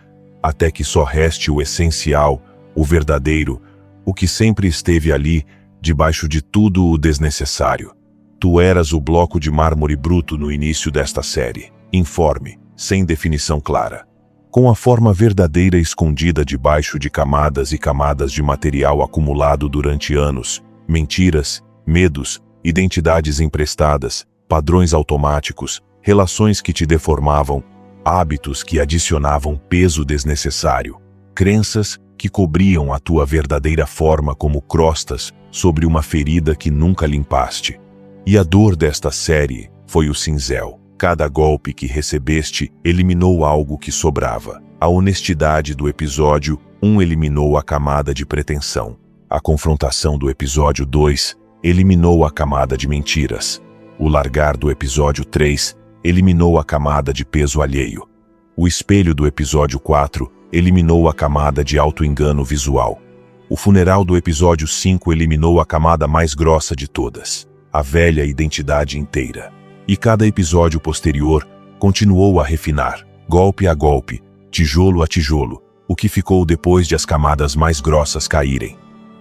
A: até que só reste o essencial, o verdadeiro, o que sempre esteve ali, debaixo de tudo o desnecessário. Tu eras o bloco de mármore bruto no início desta série, informe, sem definição clara, com a forma verdadeira escondida debaixo de camadas e camadas de material acumulado durante anos, mentiras, medos, identidades emprestadas, padrões automáticos, relações que te deformavam, hábitos que adicionavam peso desnecessário, crenças que cobriam a tua verdadeira forma como crostas sobre uma ferida que nunca limpaste. E a dor desta série foi o cinzel. Cada golpe que recebeste eliminou algo que sobrava. A honestidade do episódio 1 eliminou a camada de pretensão. A confrontação do episódio 2 eliminou a camada de mentiras. O largar do episódio 3 eliminou a camada de peso alheio. O espelho do episódio 4 eliminou a camada de auto-engano visual. O funeral do episódio 5 eliminou a camada mais grossa de todas, a velha identidade inteira. E cada episódio posterior continuou a refinar, golpe a golpe, tijolo a tijolo, o que ficou depois de as camadas mais grossas caírem.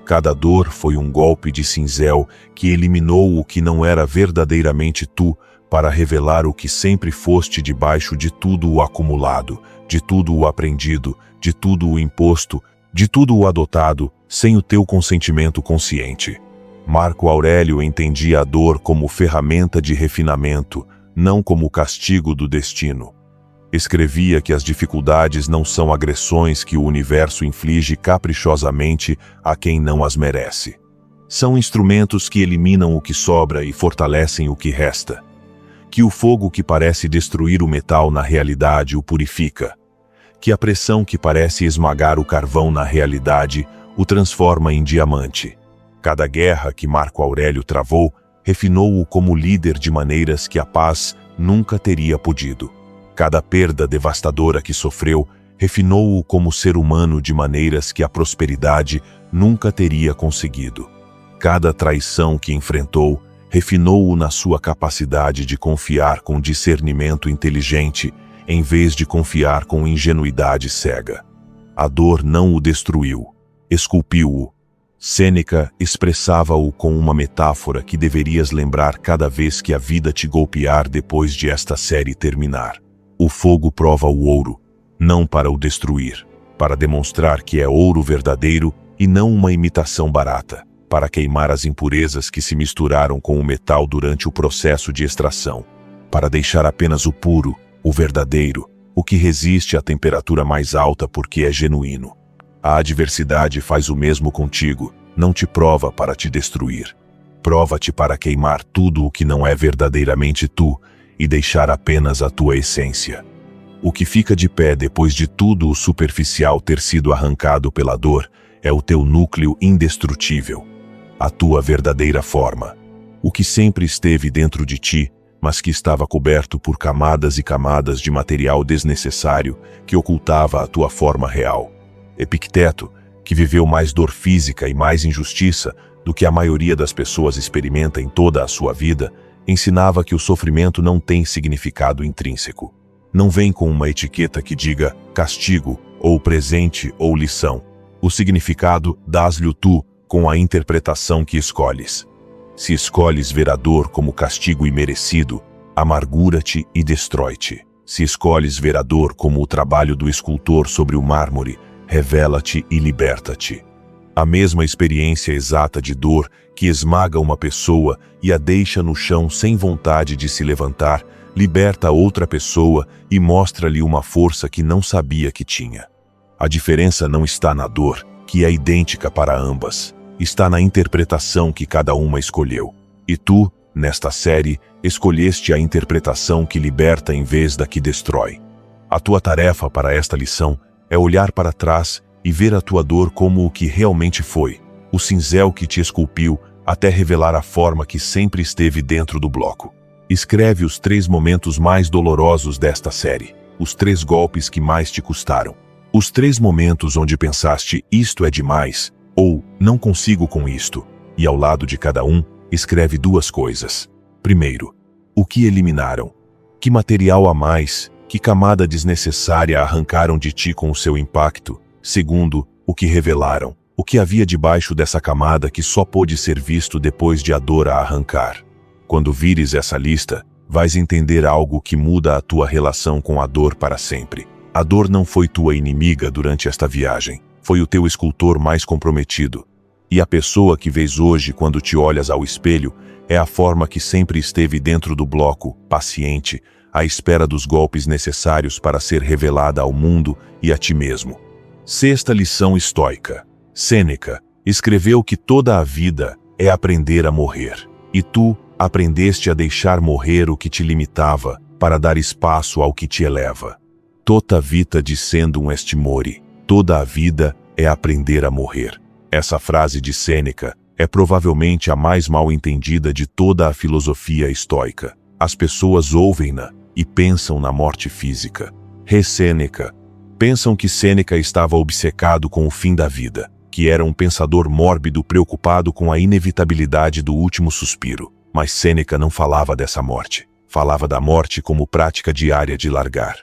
A: Cada dor foi um golpe de cinzel que eliminou o que não era verdadeiramente tu, para revelar o que sempre foste debaixo de tudo o acumulado, de tudo o aprendido, de tudo o imposto, de tudo o adotado, sem o teu consentimento consciente. Marco Aurélio entendia a dor como ferramenta de refinamento, não como castigo do destino. Escrevia que as dificuldades não são agressões que o universo inflige caprichosamente a quem não as merece. São instrumentos que eliminam o que sobra e fortalecem o que resta. Que o fogo que parece destruir o metal na realidade o purifica. que a pressão que parece esmagar o carvão na realidade o transforma em diamante. Cada guerra que Marco Aurélio travou refinou-o como líder de maneiras que a paz nunca teria podido. Cada perda devastadora que sofreu refinou-o como ser humano de maneiras que a prosperidade nunca teria conseguido. Cada traição que enfrentou refinou-o na sua capacidade de confiar com discernimento inteligente, em vez de confiar com ingenuidade cega. A dor não o destruiu, esculpiu-o. Sêneca expressava-o com uma metáfora que deverias lembrar cada vez que a vida te golpear depois de esta série terminar. O fogo prova o ouro, não para o destruir, para demonstrar que é ouro verdadeiro e não uma imitação barata, para queimar as impurezas que se misturaram com o metal durante o processo de extração, para deixar apenas o puro, o verdadeiro, o que resiste à temperatura mais alta porque é genuíno. A adversidade faz o mesmo contigo, não te prova para te destruir. Prova-te para queimar tudo o que não é verdadeiramente tu e deixar apenas a tua essência. O que fica de pé depois de tudo o superficial ter sido arrancado pela dor é o teu núcleo indestrutível, a tua verdadeira forma, o que sempre esteve dentro de ti, mas que estava coberto por camadas e camadas de material desnecessário que ocultava a tua forma real. Epicteto, que viveu mais dor física e mais injustiça do que a maioria das pessoas experimenta em toda a sua vida, ensinava que o sofrimento não tem significado intrínseco. Não vem com uma etiqueta que diga castigo, ou presente, ou lição. O significado dás-lhe tu com a interpretação que escolhes. Se escolhes ver a dor como castigo imerecido, amargura-te e destrói-te. Se escolhes ver a dor como o trabalho do escultor sobre o mármore, revela-te e liberta-te. A mesma experiência exata de dor que esmaga uma pessoa e a deixa no chão sem vontade de se levantar, liberta outra pessoa e mostra-lhe uma força que não sabia que tinha. A diferença não está na dor, que é idêntica para ambas, está na interpretação que cada uma escolheu. E tu, nesta série, escolheste a interpretação que liberta em vez da que destrói. A tua tarefa para esta lição é olhar para trás e ver a tua dor como o que realmente foi, o cinzel que te esculpiu até revelar a forma que sempre esteve dentro do bloco. Escreve os 3 momentos mais dolorosos desta série, os 3 golpes que mais te custaram. Os 3 momentos onde pensaste isto é demais, ou não consigo com isto, e ao lado de cada um, escreve 2 coisas. Primeiro, o que eliminaram? Que material a mais, que camada desnecessária arrancaram de ti com o seu impacto? Segundo, o que revelaram? O que havia debaixo dessa camada que só pôde ser visto depois de a dor a arrancar? Quando vires essa lista, vais entender algo que muda a tua relação com a dor para sempre. A dor não foi tua inimiga durante esta viagem, foi o teu escultor mais comprometido. E a pessoa que vês hoje quando te olhas ao espelho é a forma que sempre esteve dentro do bloco, paciente, à espera dos golpes necessários para ser revelada ao mundo e a ti mesmo. 6ª lição estoica. Sêneca escreveu que toda a vida é aprender a morrer. E tu aprendeste a deixar morrer o que te limitava para dar espaço ao que te eleva. Tota vita dicendum est mori. Toda a vida é aprender a morrer. Essa frase de Sêneca é provavelmente a mais mal entendida de toda a filosofia estoica. As pessoas ouvem-na e pensam na morte física. Sêneca. Pensam que Sêneca estava obcecado com o fim da vida, que era um pensador mórbido preocupado com a inevitabilidade do último suspiro. Mas Sêneca não falava dessa morte. Falava da morte como prática diária de largar,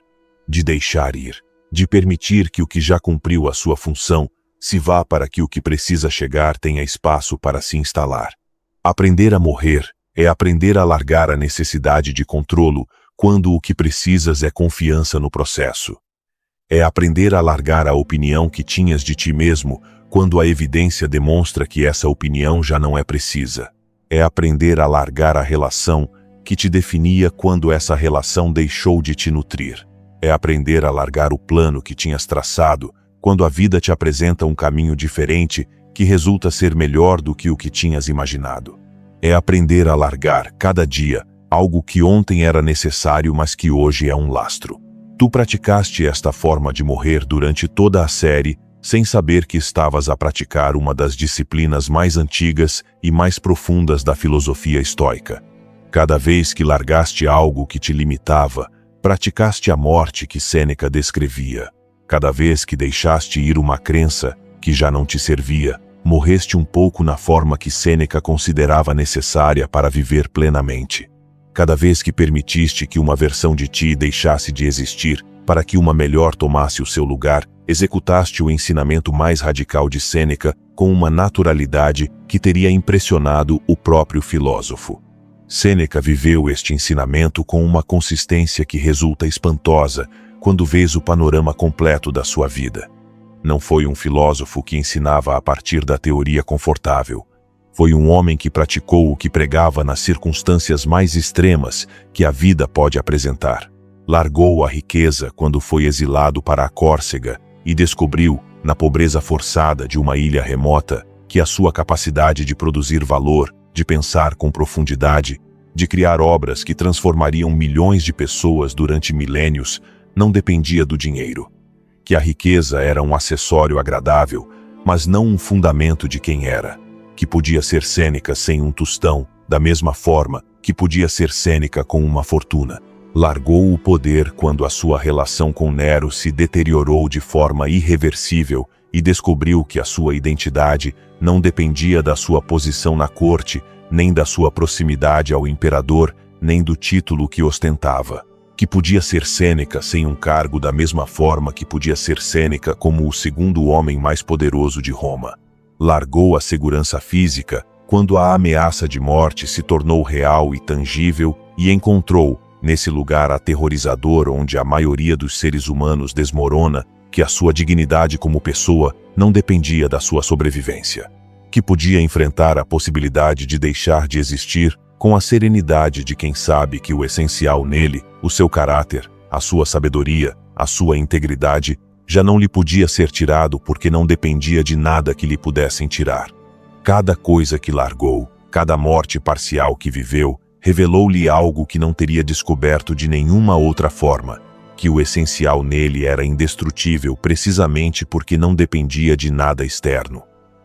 A: de deixar ir, de permitir que o que já cumpriu a sua função se vá para que o que precisa chegar tenha espaço para se instalar. Aprender a morrer é aprender a largar a necessidade de controlo quando o que precisas é confiança no processo. É aprender a largar a opinião que tinhas de ti mesmo quando a evidência demonstra que essa opinião já não é precisa. É aprender a largar a relação que te definia quando essa relação deixou de te nutrir. É aprender a largar o plano que tinhas traçado quando a vida te apresenta um caminho diferente que resulta ser melhor do que o que tinhas imaginado. É aprender a largar, cada dia, algo que ontem era necessário mas que hoje é um lastro. Tu praticaste esta forma de morrer durante toda a série, sem saber que estavas a praticar uma das disciplinas mais antigas e mais profundas da filosofia estoica. Cada vez que largaste algo que te limitava, praticaste a morte que Sêneca descrevia. Cada vez que deixaste ir uma crença que já não te servia, morreste um pouco na forma que Sêneca considerava necessária para viver plenamente. Cada vez que permitiste que uma versão de ti deixasse de existir para que uma melhor tomasse o seu lugar, executaste o ensinamento mais radical de Sêneca com uma naturalidade que teria impressionado o próprio filósofo. Sêneca viveu este ensinamento com uma consistência que resulta espantosa quando vês o panorama completo da sua vida. Não foi um filósofo que ensinava a partir da teoria confortável. Foi um homem que praticou o que pregava nas circunstâncias mais extremas que a vida pode apresentar. Largou a riqueza quando foi exilado para a Córcega e descobriu, na pobreza forçada de uma ilha remota, que a sua capacidade de produzir valor, de pensar com profundidade, de criar obras que transformariam milhões de pessoas durante milênios, não dependia do dinheiro. Que a riqueza era um acessório agradável, mas não um fundamento de quem era. Que podia ser Sêneca sem um tostão, da mesma forma que podia ser Sêneca com uma fortuna. Largou o poder quando a sua relação com Nero se deteriorou de forma irreversível e descobriu que a sua identidade não dependia da sua posição na corte, nem da sua proximidade ao imperador, nem do título que ostentava. Que podia ser Sêneca sem um cargo da mesma forma que podia ser Sêneca como o segundo homem mais poderoso de Roma. Largou a segurança física quando a ameaça de morte se tornou real e tangível e encontrou, nesse lugar aterrorizador onde a maioria dos seres humanos desmorona, que a sua dignidade como pessoa não dependia da sua sobrevivência. Que podia enfrentar a possibilidade de deixar de existir com a serenidade de quem sabe que o essencial nele, o seu caráter, a sua sabedoria, a sua integridade, já não lhe podia ser tirado porque não dependia de nada que lhe pudessem tirar. Cada coisa que largou, cada morte parcial que viveu, revelou-lhe algo que não teria descoberto de nenhuma outra forma, que o essencial nele era indestrutível precisamente porque não dependia de nada externo.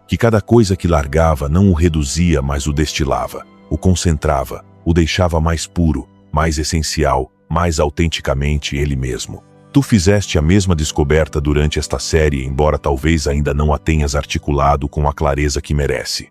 A: Que cada coisa que largava não o reduzia, mas o destilava, o concentrava, o deixava mais puro, mais essencial, mais autenticamente ele mesmo. Tu fizeste a mesma descoberta durante esta série, embora talvez ainda não a tenhas articulado com a clareza que merece.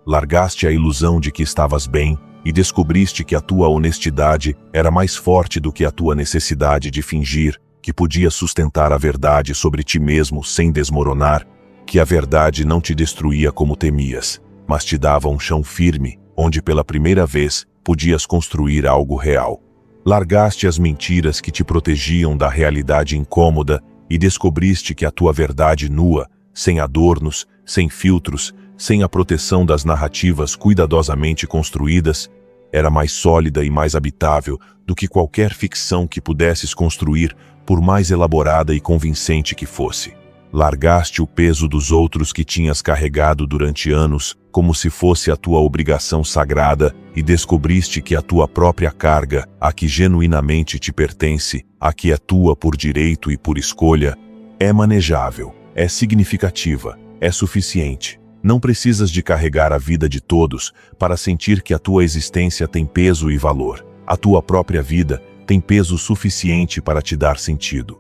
A: Largaste a ilusão de que estavas bem e descobriste que a tua honestidade era mais forte do que a tua necessidade de fingir que podias sustentar a verdade sobre ti mesmo sem desmoronar, que a verdade não te destruía como temias, mas te dava um chão firme, onde pela primeira vez podias construir algo real. Largaste as mentiras que te protegiam da realidade incômoda e descobriste que a tua verdade nua, sem adornos, sem filtros, sem a proteção das narrativas cuidadosamente construídas, era mais sólida e mais habitável do que qualquer ficção que pudesses construir, por mais elaborada e convincente que fosse. Largaste o peso dos outros que tinhas carregado durante anos, como se fosse a tua obrigação sagrada, e descobriste que a tua própria carga, a que genuinamente te pertence, a que é tua por direito e por escolha, é manejável, é significativa, é suficiente. Não precisas de carregar a vida de todos para sentir que a tua existência tem peso e valor. A tua própria vida tem peso suficiente para te dar sentido.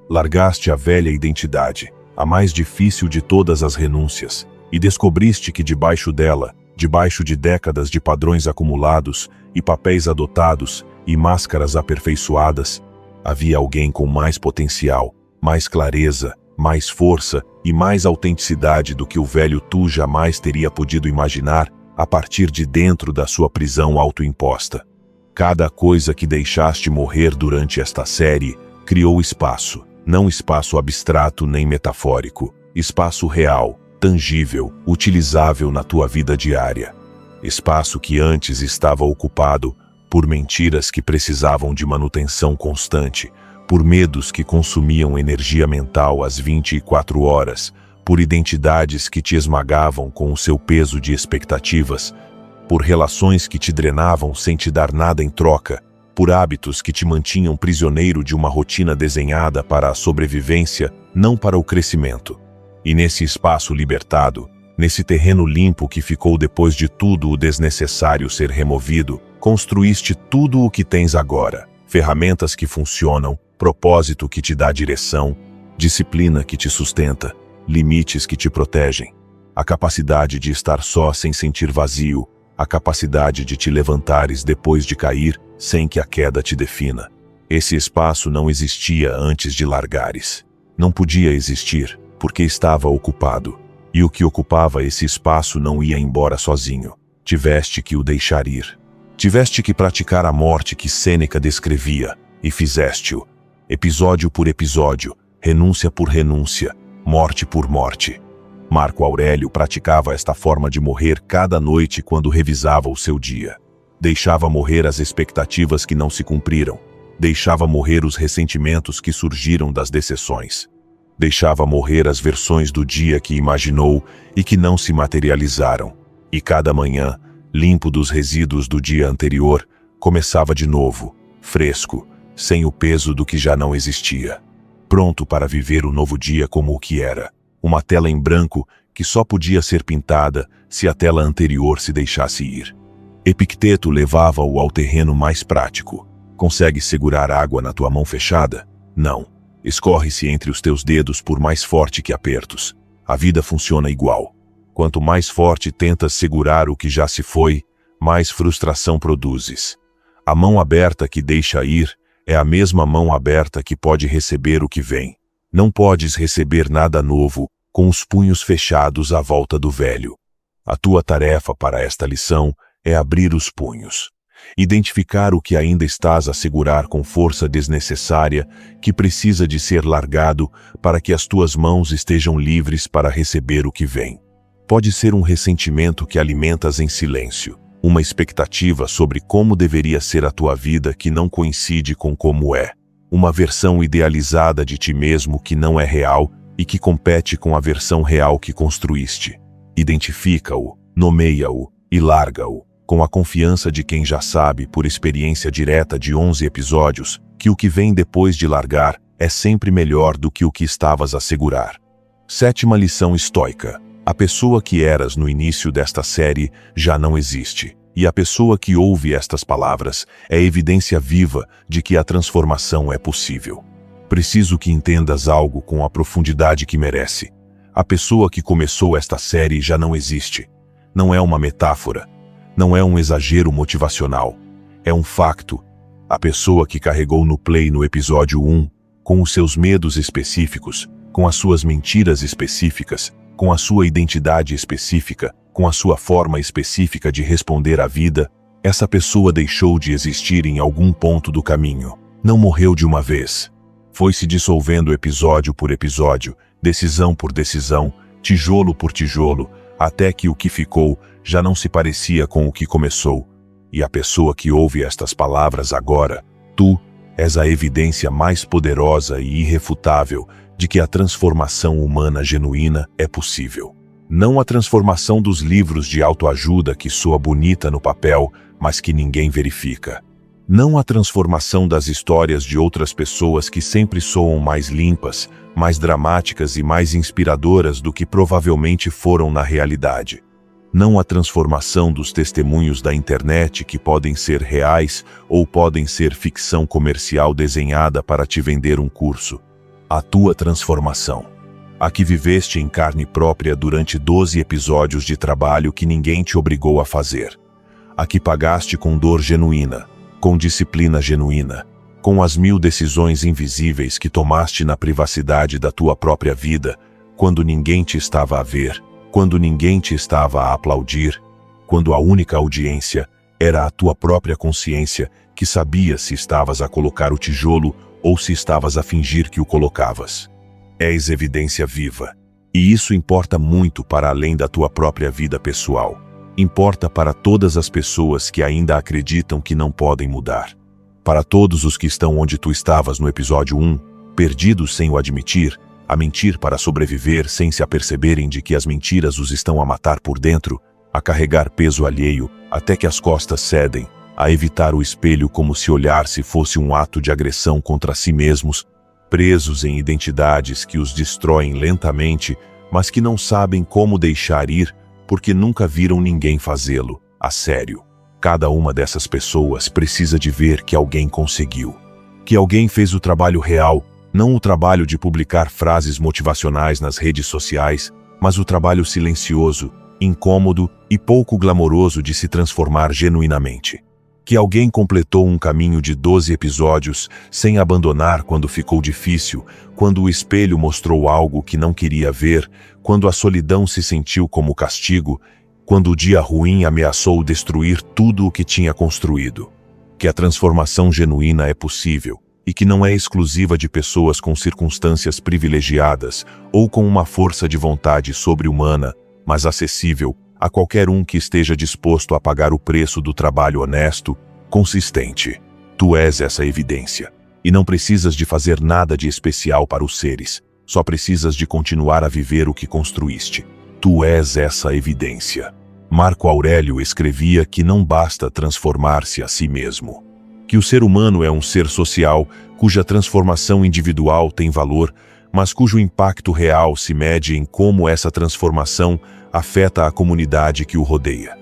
A: Largaste a velha identidade, a mais difícil de todas as renúncias, e descobriste que debaixo dela, debaixo de décadas de padrões acumulados e papéis adotados e máscaras aperfeiçoadas, havia alguém com mais potencial, mais clareza, mais força e mais autenticidade do que o velho tu jamais teria podido imaginar a partir de dentro da sua prisão autoimposta. Cada coisa que deixaste morrer durante esta série criou espaço, não espaço abstrato nem metafórico, espaço real, tangível, utilizável na tua vida diária. Espaço que antes estava ocupado por mentiras que precisavam de manutenção constante, por medos que consumiam energia mental às 24 horas, por identidades que te esmagavam com o seu peso de expectativas, por relações que te drenavam sem te dar nada em troca, por hábitos que te mantinham prisioneiro de uma rotina desenhada para a sobrevivência, não para o crescimento. E nesse espaço libertado, nesse terreno limpo que ficou depois de tudo o desnecessário ser removido, construíste tudo o que tens agora. Ferramentas que funcionam, propósito que te dá direção, disciplina que te sustenta, limites que te protegem, a capacidade de estar só sem sentir vazio, a capacidade de te levantares depois de cair sem que a queda te defina. Esse espaço não existia antes de largares. Não podia existir, porque estava ocupado. E o que ocupava esse espaço não ia embora sozinho. Tiveste que o deixar ir. Tiveste que praticar a morte que Sêneca descrevia, e fizeste-o. Episódio por episódio, renúncia por renúncia, morte por morte. Marco Aurélio praticava esta forma de morrer cada noite quando revisava o seu dia. Deixava morrer as expectativas que não se cumpriram. Deixava morrer os ressentimentos que surgiram das decepções. Deixava morrer as versões do dia que imaginou e que não se materializaram. E cada manhã, limpo dos resíduos do dia anterior, começava de novo, fresco, sem o peso do que já não existia. Pronto para viver o novo dia como o que era. Uma tela em branco que só podia ser pintada se a tela anterior se deixasse ir. Epicteto levava-o ao terreno mais prático. Consegue segurar água na tua mão fechada? Não. Escorre-se entre os teus dedos por mais forte que apertos. A vida funciona igual. Quanto mais forte tentas segurar o que já se foi, mais frustração produzes. A mão aberta que deixa ir é a mesma mão aberta que pode receber o que vem. Não podes receber nada novo com os punhos fechados à volta do velho. A tua tarefa para esta lição é abrir os punhos. Identificar o que ainda estás a segurar com força desnecessária que precisa de ser largado para que as tuas mãos estejam livres para receber o que vem. Pode ser um ressentimento que alimentas em silêncio, uma expectativa sobre como deveria ser a tua vida que não coincide com como é, uma versão idealizada de ti mesmo que não é real e que compete com a versão real que construíste. Identifica-o, nomeia-o e larga-o, com a confiança de quem já sabe, por experiência direta de 11 episódios, que o que vem depois de largar é sempre melhor do que o que estavas a segurar. 7ª lição estoica. A pessoa que eras no início desta série já não existe, e a pessoa que ouve estas palavras é evidência viva de que a transformação é possível. Preciso que entendas algo com a profundidade que merece. A pessoa que começou esta série já não existe. Não é uma metáfora. Não é um exagero motivacional. É um facto. A pessoa que carregou no play no episódio 1, com os seus medos específicos, com as suas mentiras específicas, com a sua identidade específica, com a sua forma específica de responder à vida, essa pessoa deixou de existir em algum ponto do caminho. Não morreu de uma vez. Foi se dissolvendo episódio por episódio, decisão por decisão, tijolo por tijolo, até que o que ficou já não se parecia com o que começou. E a pessoa que ouve estas palavras agora, tu, és a evidência mais poderosa e irrefutável de que a transformação humana genuína é possível. Não a transformação dos livros de autoajuda que soa bonita no papel, mas que ninguém verifica. Não a transformação das histórias de outras pessoas que sempre soam mais limpas, mais dramáticas e mais inspiradoras do que provavelmente foram na realidade. Não a transformação dos testemunhos da internet que podem ser reais ou podem ser ficção comercial desenhada para te vender um curso. A tua transformação. A que viveste em carne própria durante 12 episódios de trabalho que ninguém te obrigou a fazer. A que pagaste com dor genuína, com disciplina genuína, com as 1000 decisões invisíveis que tomaste na privacidade da tua própria vida, quando ninguém te estava a ver, quando ninguém te estava a aplaudir, quando a única audiência era a tua própria consciência que sabia se estavas a colocar o tijolo ou se estavas a fingir que o colocavas. És evidência viva. E isso importa muito para além da tua própria vida pessoal. Importa para todas as pessoas que ainda acreditam que não podem mudar. Para todos os que estão onde tu estavas no episódio 1, perdidos sem o admitir, a mentir para sobreviver sem se aperceberem de que as mentiras os estão a matar por dentro, a carregar peso alheio até que as costas cedem, a evitar o espelho como se olhar-se fosse um ato de agressão contra si mesmos, presos em identidades que os destroem lentamente, mas que não sabem como deixar ir porque nunca viram ninguém fazê-lo, a sério. Cada uma dessas pessoas precisa de ver que alguém conseguiu. Que alguém fez o trabalho real, não o trabalho de publicar frases motivacionais nas redes sociais, mas o trabalho silencioso, incômodo e pouco glamouroso de se transformar genuinamente. Que alguém completou um caminho de 12 episódios sem abandonar quando ficou difícil, quando o espelho mostrou algo que não queria ver, quando a solidão se sentiu como castigo, quando o dia ruim ameaçou destruir tudo o que tinha construído. Que a transformação genuína é possível e que não é exclusiva de pessoas com circunstâncias privilegiadas ou com uma força de vontade sobre-humana, mas acessível a qualquer um que esteja disposto a pagar o preço do trabalho honesto, consistente. Tu és essa evidência. E não precisas de fazer nada de especial para os seres. Só precisas de continuar a viver o que construíste. Tu és essa evidência. Marco Aurélio escrevia que não basta transformar-se a si mesmo. Que o ser humano é um ser social, cuja transformação individual tem valor, mas cujo impacto real se mede em como essa transformação afeta a comunidade que o rodeia.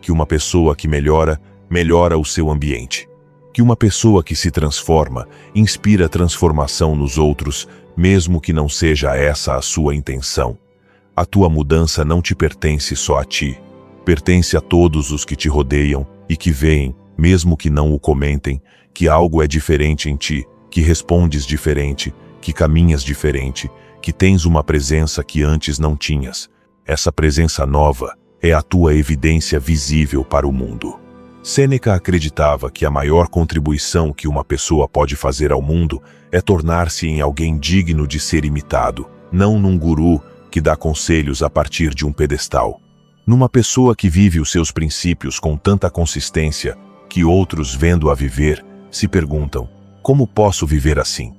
A: Que uma pessoa que melhora, melhora o seu ambiente. Que uma pessoa que se transforma, inspira transformação nos outros, mesmo que não seja essa a sua intenção. A tua mudança não te pertence só a ti. Pertence a todos os que te rodeiam e que veem, mesmo que não o comentem, que algo é diferente em ti, que respondes diferente, que caminhas diferente, que tens uma presença que antes não tinhas. Essa presença nova é a tua evidência visível para o mundo. Sêneca acreditava que a maior contribuição que uma pessoa pode fazer ao mundo é tornar-se em alguém digno de ser imitado, não num guru que dá conselhos a partir de um pedestal. Numa pessoa que vive os seus princípios com tanta consistência que outros, vendo-a viver, se perguntam: como posso viver assim?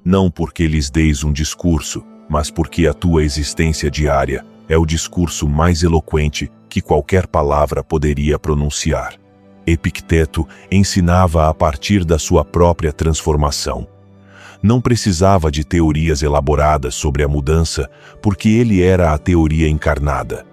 A: Não porque lhes deis um discurso, mas porque a tua existência diária é o discurso mais eloquente que qualquer palavra poderia pronunciar. Epicteto ensinava a partir da sua própria transformação. Não precisava de teorias elaboradas sobre a mudança, porque ele era a teoria encarnada.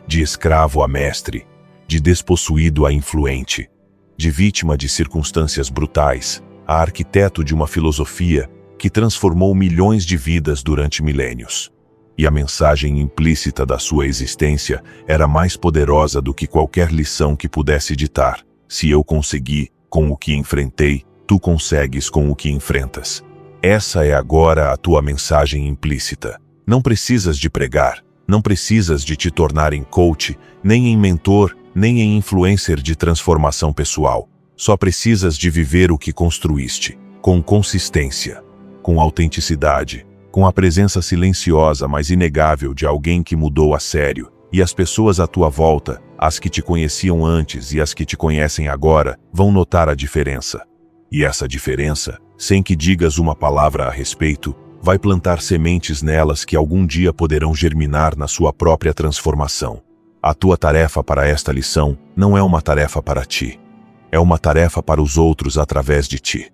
A: De escravo a mestre, de despossuído a influente, de vítima de circunstâncias brutais, a arquiteto de uma filosofia que transformou milhões de vidas durante milênios. E a mensagem implícita da sua existência era mais poderosa do que qualquer lição que pudesse ditar. Se eu consegui com o que enfrentei, tu consegues com o que enfrentas. Essa é agora a tua mensagem implícita. Não precisas de pregar, não precisas de te tornar em coach, nem em mentor, nem em influencer de transformação pessoal. Só precisas de viver o que construíste, com consistência, com autenticidade, com a presença silenciosa mas inegável de alguém que mudou a sério, e as pessoas à tua volta, as que te conheciam antes e as que te conhecem agora, vão notar a diferença. E essa diferença, sem que digas uma palavra a respeito, vai plantar sementes nelas que algum dia poderão germinar na sua própria transformação. A tua tarefa para esta lição não é uma tarefa para ti. É uma tarefa para os outros através de ti.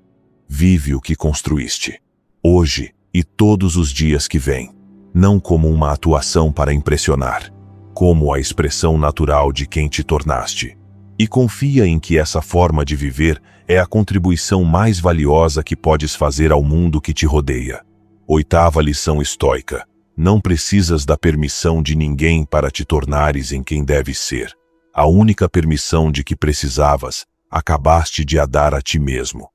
A: Vive o que construíste, hoje e todos os dias que vêm, não como uma atuação para impressionar, como a expressão natural de quem te tornaste. E confia em que essa forma de viver é a contribuição mais valiosa que podes fazer ao mundo que te rodeia. 8ª lição estoica: não precisas da permissão de ninguém para te tornares em quem deves ser. A única permissão de que precisavas, acabaste de a dar a ti mesmo.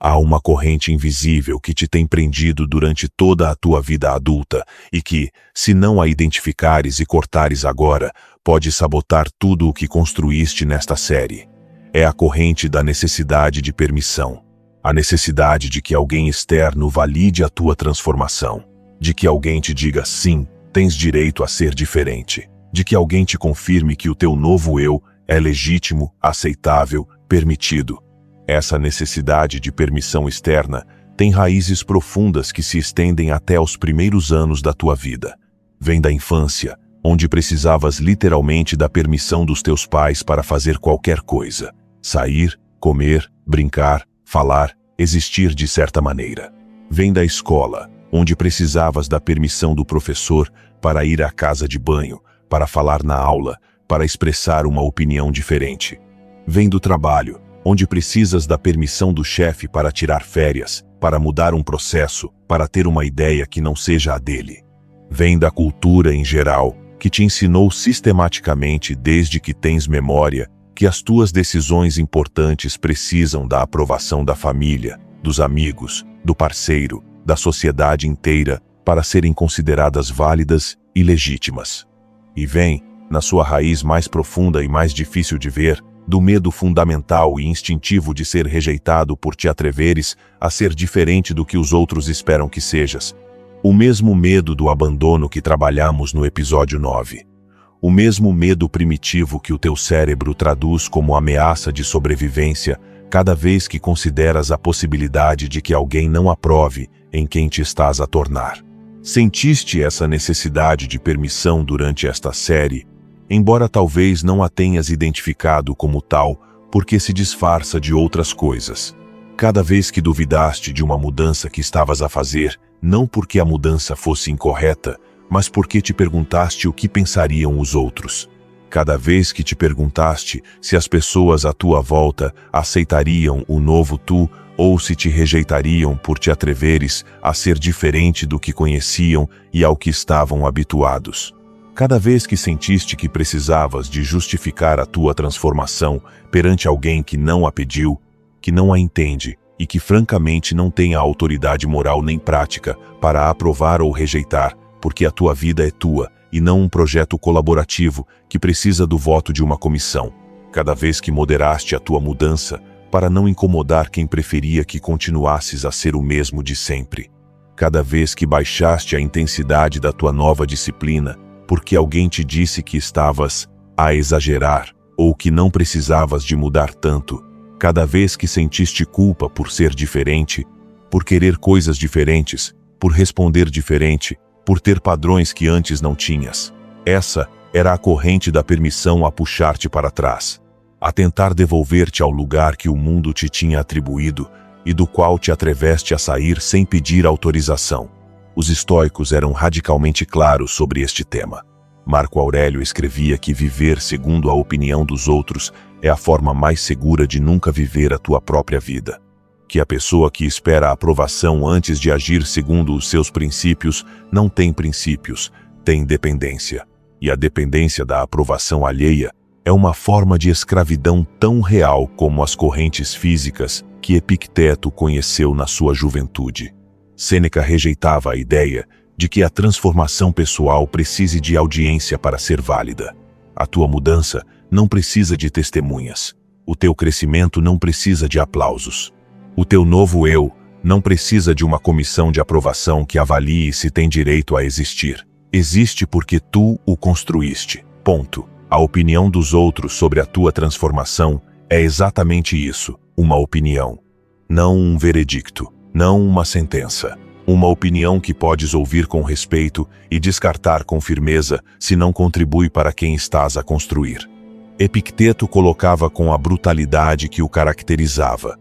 A: Há uma corrente invisível que te tem prendido durante toda a tua vida adulta e que, se não a identificares e cortares agora, pode sabotar tudo o que construíste nesta série. É a corrente da necessidade de permissão. A necessidade de que alguém externo valide a tua transformação. De que alguém te diga sim, tens direito a ser diferente. De que alguém te confirme que o teu novo eu é legítimo, aceitável, permitido. Essa necessidade de permissão externa tem raízes profundas que se estendem até os primeiros anos da tua vida. Vem da infância, onde precisavas literalmente da permissão dos teus pais para fazer qualquer coisa. Sair, comer, brincar, falar, existir de certa maneira. Vem da escola, onde precisavas da permissão do professor para ir à casa de banho, para falar na aula, para expressar uma opinião diferente. Vem do trabalho, onde precisas da permissão do chefe para tirar férias, para mudar um processo, para ter uma ideia que não seja a dele. Vem da cultura em geral, que te ensinou sistematicamente desde que tens memória que as tuas decisões importantes precisam da aprovação da família, dos amigos, do parceiro, da sociedade inteira para serem consideradas válidas e legítimas. E vem, na sua raiz mais profunda e mais difícil de ver, do medo fundamental e instintivo de ser rejeitado por te atreveres a ser diferente do que os outros esperam que sejas. O mesmo medo do abandono que trabalhamos no episódio 9. O mesmo medo primitivo que o teu cérebro traduz como ameaça de sobrevivência cada vez que consideras a possibilidade de que alguém não aprove em quem te estás a tornar. Sentiste essa necessidade de permissão durante esta série, embora talvez não a tenhas identificado como tal, porque se disfarça de outras coisas. Cada vez que duvidaste de uma mudança que estavas a fazer, não porque a mudança fosse incorreta, mas porque te perguntaste o que pensariam os outros. Cada vez que te perguntaste se as pessoas à tua volta aceitariam o novo tu ou se te rejeitariam por te atreveres a ser diferente do que conheciam e ao que estavam habituados. Cada vez que sentiste que precisavas de justificar a tua transformação perante alguém que não a pediu, que não a entende e que francamente não tem a autoridade moral nem prática para aprovar ou rejeitar, porque a tua vida é tua e não um projeto colaborativo que precisa do voto de uma comissão. Cada vez que moderaste a tua mudança para não incomodar quem preferia que continuasses a ser o mesmo de sempre. Cada vez que baixaste a intensidade da tua nova disciplina porque alguém te disse que estavas a exagerar ou que não precisavas de mudar tanto. Cada vez que sentiste culpa por ser diferente, por querer coisas diferentes, por responder diferente, por ter padrões que antes não tinhas. Essa era a corrente da permissão a puxar-te para trás, a tentar devolver-te ao lugar que o mundo te tinha atribuído e do qual te atreveste a sair sem pedir autorização. Os estoicos eram radicalmente claros sobre este tema. Marco Aurélio escrevia que viver segundo a opinião dos outros é a forma mais segura de nunca viver a tua própria vida. Que a pessoa que espera a aprovação antes de agir segundo os seus princípios não tem princípios, tem dependência. E a dependência da aprovação alheia é uma forma de escravidão tão real como as correntes físicas que Epicteto conheceu na sua juventude. Sêneca rejeitava a ideia de que a transformação pessoal precise de audiência para ser válida. A tua mudança não precisa de testemunhas. O teu crescimento não precisa de aplausos. O teu novo eu não precisa de uma comissão de aprovação que avalie se tem direito a existir. Existe porque tu o construíste. Ponto. A opinião dos outros sobre a tua transformação é exatamente isso, uma opinião. Não um veredicto, não uma sentença. Uma opinião que podes ouvir com respeito e descartar com firmeza se não contribui para quem estás a construir. Epicteto colocava com a brutalidade que o caracterizava: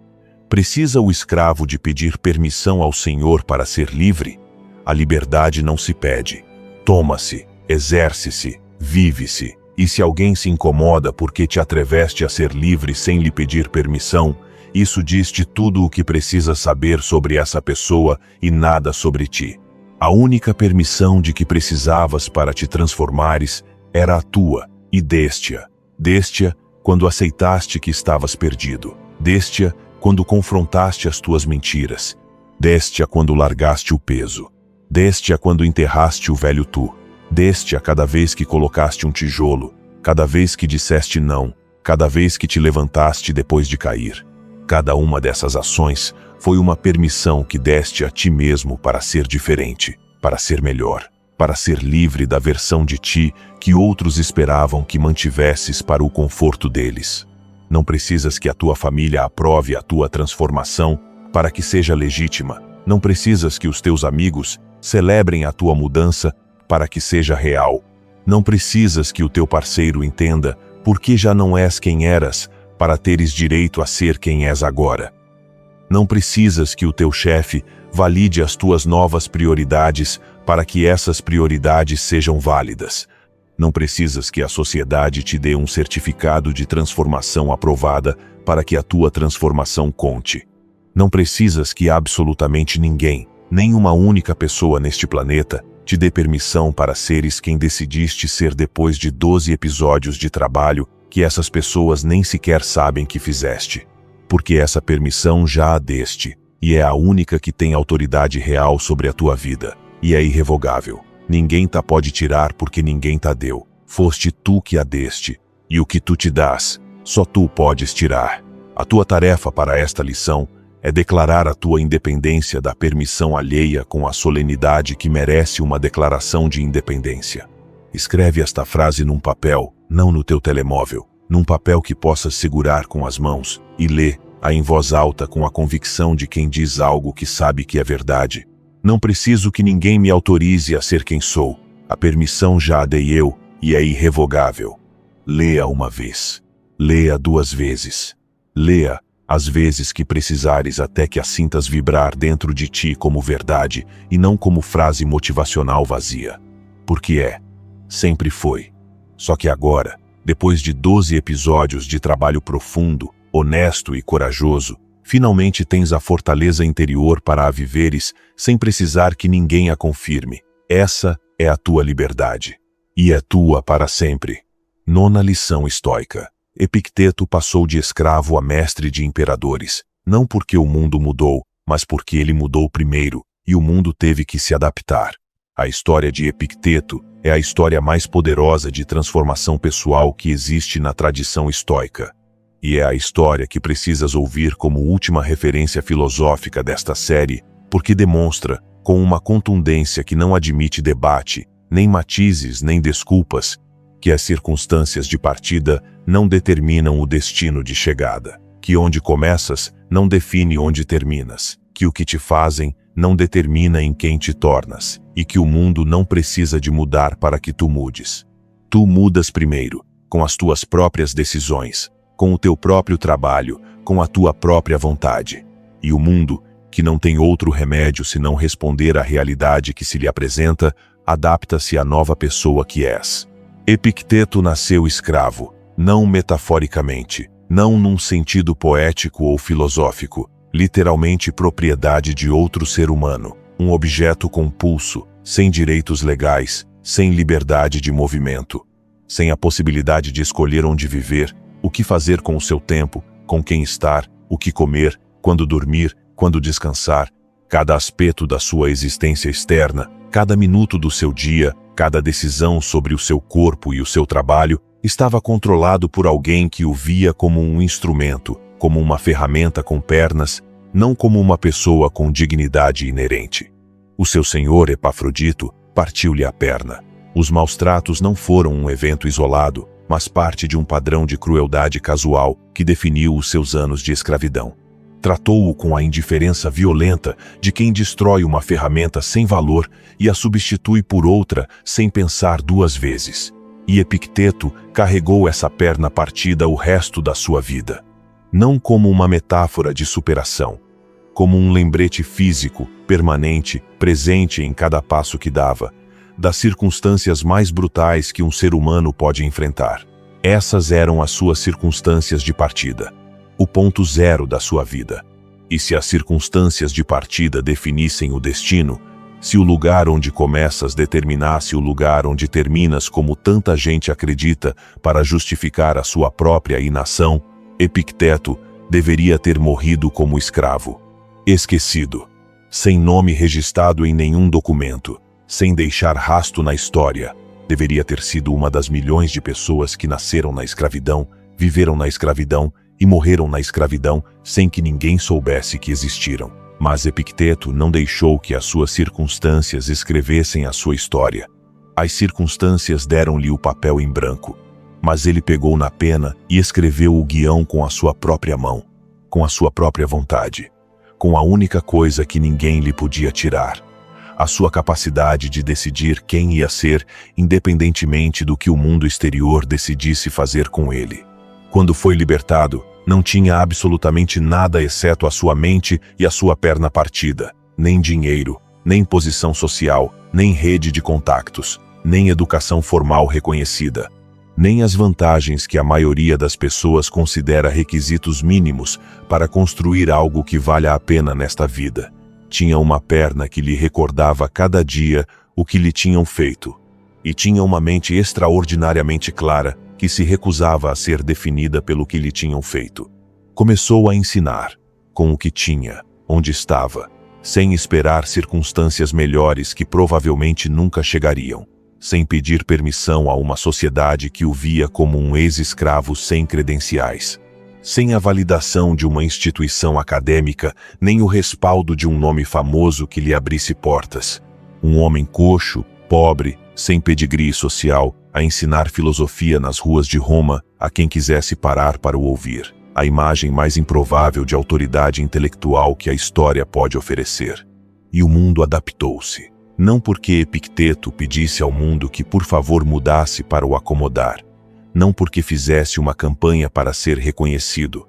A: precisa o escravo de pedir permissão ao senhor para ser livre? A liberdade não se pede. Toma-se, exerce-se, vive-se. E se alguém se incomoda porque te atreveste a ser livre sem lhe pedir permissão, isso diz-te tudo o que precisas saber sobre essa pessoa e nada sobre ti. A única permissão de que precisavas para te transformares era a tua, e deste-a. Deste-a quando aceitaste que estavas perdido. Deste-a quando confrontaste as tuas mentiras. Deste-a quando largaste o peso. Deste-a quando enterraste o velho tu. Deste-a cada vez que colocaste um tijolo, cada vez que disseste não, cada vez que te levantaste depois de cair. Cada uma dessas ações foi uma permissão que deste a ti mesmo para ser diferente, para ser melhor, para ser livre da versão de ti que outros esperavam que mantivesses para o conforto deles. Não precisas que a tua família aprove a tua transformação para que seja legítima. Não precisas que os teus amigos celebrem a tua mudança para que seja real. Não precisas que o teu parceiro entenda por que já não és quem eras para teres direito a ser quem és agora. Não precisas que o teu chefe valide as tuas novas prioridades para que essas prioridades sejam válidas. Não precisas que a sociedade te dê um certificado de transformação aprovada para que a tua transformação conte. Não precisas que absolutamente ninguém, nem uma única pessoa neste planeta, te dê permissão para seres quem decidiste ser depois de 12 episódios de trabalho que essas pessoas nem sequer sabem que fizeste. Porque essa permissão já a deste, e é a única que tem autoridade real sobre a tua vida, e é irrevogável. Ninguém ta pode tirar porque ninguém ta deu. Foste tu que a deste, e o que tu te dás, só tu podes tirar. A tua tarefa para esta lição é declarar a tua independência da permissão alheia com a solenidade que merece uma declaração de independência. Escreve esta frase num papel, não no teu telemóvel, num papel que possas segurar com as mãos, e lê-a em voz alta com a convicção de quem diz algo que sabe que é verdade. Não preciso que ninguém me autorize a ser quem sou. A permissão já a dei eu, e é irrevogável. Lê-a uma vez. Lê-a 2 vezes. Lê-a as vezes que precisares até que a sintas vibrar dentro de ti como verdade e não como frase motivacional vazia. Porque sempre foi. Só que agora, depois de 12 episódios de trabalho profundo, honesto e corajoso, finalmente tens a fortaleza interior para a viveres sem precisar que ninguém a confirme. Essa é a tua liberdade. E é tua para sempre. 9ª lição estoica. Epicteto passou de escravo a mestre de imperadores, não porque o mundo mudou, mas porque ele mudou primeiro, e o mundo teve que se adaptar. A história de Epicteto é a história mais poderosa de transformação pessoal que existe na tradição estoica. E é a história que precisas ouvir como última referência filosófica desta série, porque demonstra, com uma contundência que não admite debate, nem matizes, nem desculpas, que as circunstâncias de partida não determinam o destino de chegada, que onde começas não define onde terminas, que o que te fazem não determina em quem te tornas, e que o mundo não precisa de mudar para que tu mudes. Tu mudas primeiro, com as tuas próprias decisões, com o teu próprio trabalho, com a tua própria vontade. E o mundo, que não tem outro remédio senão responder à realidade que se lhe apresenta, adapta-se à nova pessoa que és. Epicteto nasceu escravo, não metaforicamente, não num sentido poético ou filosófico, literalmente propriedade de outro ser humano, um objeto com pulso, sem direitos legais, sem liberdade de movimento, sem a possibilidade de escolher onde viver, o que fazer com o seu tempo, com quem estar, o que comer, quando dormir, quando descansar. Cada aspecto da sua existência externa, cada minuto do seu dia, cada decisão sobre o seu corpo e o seu trabalho, estava controlado por alguém que o via como um instrumento, como uma ferramenta com pernas, não como uma pessoa com dignidade inerente. O seu senhor Epafrodito partiu-lhe a perna. Os maus-tratos não foram um evento isolado, mas parte de um padrão de crueldade casual que definiu os seus anos de escravidão. Tratou-o com a indiferença violenta de quem destrói uma ferramenta sem valor e a substitui por outra sem pensar 2 vezes. E Epicteto carregou essa perna partida o resto da sua vida. Não como uma metáfora de superação, como um lembrete físico, permanente, presente em cada passo que dava, das circunstâncias mais brutais que um ser humano pode enfrentar. Essas eram as suas circunstâncias de partida. O ponto zero da sua vida. E se as circunstâncias de partida definissem o destino, se o lugar onde começas determinasse o lugar onde terminas, como tanta gente acredita para justificar a sua própria inação, Epicteto deveria ter morrido como escravo. Esquecido. Sem nome registrado em nenhum documento. Sem deixar rastro na história. Deveria ter sido uma das milhões de pessoas que nasceram na escravidão, viveram na escravidão e morreram na escravidão sem que ninguém soubesse que existiram. Mas Epicteto não deixou que as suas circunstâncias escrevessem a sua história. As circunstâncias deram-lhe o papel em branco, mas ele pegou na pena e escreveu o guião com a sua própria mão, com a sua própria vontade, com a única coisa que ninguém lhe podia tirar, a sua capacidade de decidir quem ia ser, independentemente do que o mundo exterior decidisse fazer com ele. Quando foi libertado, não tinha absolutamente nada exceto a sua mente e a sua perna partida. Nem dinheiro, nem posição social, nem rede de contactos, nem educação formal reconhecida. Nem as vantagens que a maioria das pessoas considera requisitos mínimos para construir algo que valha a pena nesta vida. Tinha uma perna que lhe recordava cada dia o que lhe tinham feito. E tinha uma mente extraordinariamente clara que se recusava a ser definida pelo que lhe tinham feito. Começou a ensinar, com o que tinha, onde estava, sem esperar circunstâncias melhores que provavelmente nunca chegariam, sem pedir permissão a uma sociedade que o via como um ex-escravo sem credenciais, sem a validação de uma instituição acadêmica, nem o respaldo de um nome famoso que lhe abrisse portas. Um homem coxo, pobre, sem pedigree social, a ensinar filosofia nas ruas de Roma a quem quisesse parar para o ouvir. A imagem mais improvável de autoridade intelectual que a história pode oferecer. E o mundo adaptou-se. Não porque Epicteto pedisse ao mundo que por favor mudasse para o acomodar. Não porque fizesse uma campanha para ser reconhecido.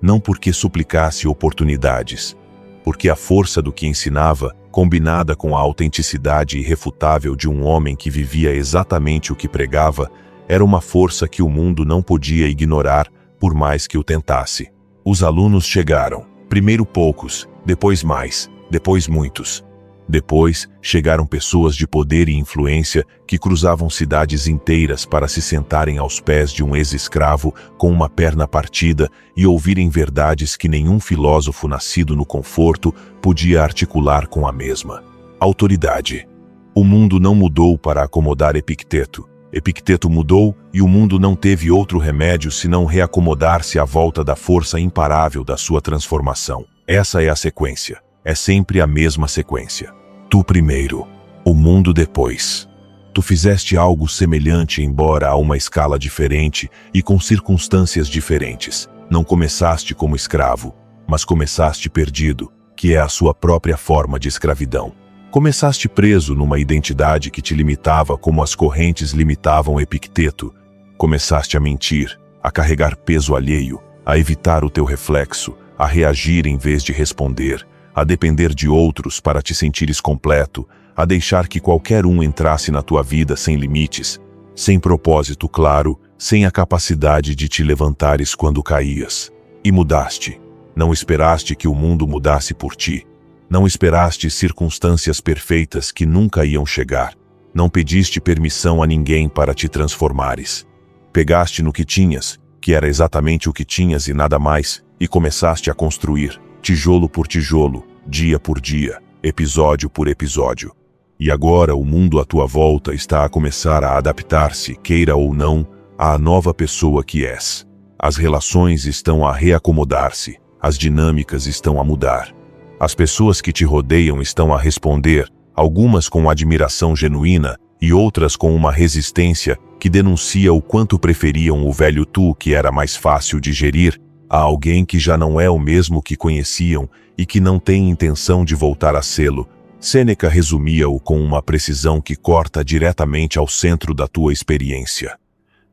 A: Não porque suplicasse oportunidades. Porque a força do que ensinava, combinada com a autenticidade irrefutável de um homem que vivia exatamente o que pregava, era uma força que o mundo não podia ignorar, por mais que o tentasse. Os alunos chegaram, primeiro poucos, depois mais, depois muitos. Depois, chegaram pessoas de poder e influência que cruzavam cidades inteiras para se sentarem aos pés de um ex-escravo com uma perna partida e ouvirem verdades que nenhum filósofo nascido no conforto podia articular com a mesma autoridade. O mundo não mudou para acomodar Epicteto. Epicteto mudou e o mundo não teve outro remédio senão reacomodar-se à volta da força imparável da sua transformação. Essa é a sequência. É sempre a mesma sequência. Tu primeiro, o mundo depois. Tu fizeste algo semelhante, embora a uma escala diferente e com circunstâncias diferentes. Não começaste como escravo, mas começaste perdido, que é a sua própria forma de escravidão. Começaste preso numa identidade que te limitava como as correntes limitavam Epicteto. Começaste a mentir, a carregar peso alheio, a evitar o teu reflexo, a reagir em vez de responder, a depender de outros para te sentires completo, a deixar que qualquer um entrasse na tua vida sem limites, sem propósito claro, sem a capacidade de te levantares quando caías. E mudaste. Não esperaste que o mundo mudasse por ti. Não esperaste circunstâncias perfeitas que nunca iam chegar. Não pediste permissão a ninguém para te transformares. Pegaste no que tinhas, que era exatamente o que tinhas e nada mais, e começaste a construir, tijolo por tijolo, dia por dia, episódio por episódio. E agora o mundo à tua volta está a começar a adaptar-se, queira ou não, à nova pessoa que és. As relações estão a reacomodar-se, as dinâmicas estão a mudar. As pessoas que te rodeiam estão a responder, algumas com admiração genuína e outras com uma resistência que denuncia o quanto preferiam o velho tu que era mais fácil de gerir, a alguém que já não é o mesmo que conheciam e que não tem intenção de voltar a sê-lo. Sêneca resumia-o com uma precisão que corta diretamente ao centro da tua experiência.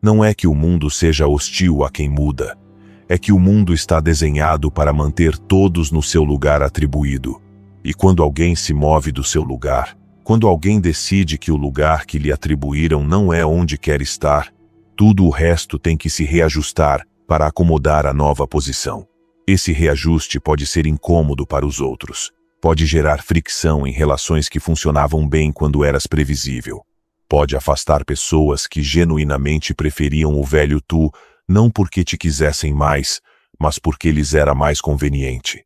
A: Não é que o mundo seja hostil a quem muda. É que o mundo está desenhado para manter todos no seu lugar atribuído. E quando alguém se move do seu lugar, quando alguém decide que o lugar que lhe atribuíram não é onde quer estar, tudo o resto tem que se reajustar para acomodar a nova posição. Esse reajuste pode ser incômodo para os outros. Pode gerar fricção em relações que funcionavam bem quando eras previsível. Pode afastar pessoas que genuinamente preferiam o velho tu, não porque te quisessem mais, mas porque lhes era mais conveniente.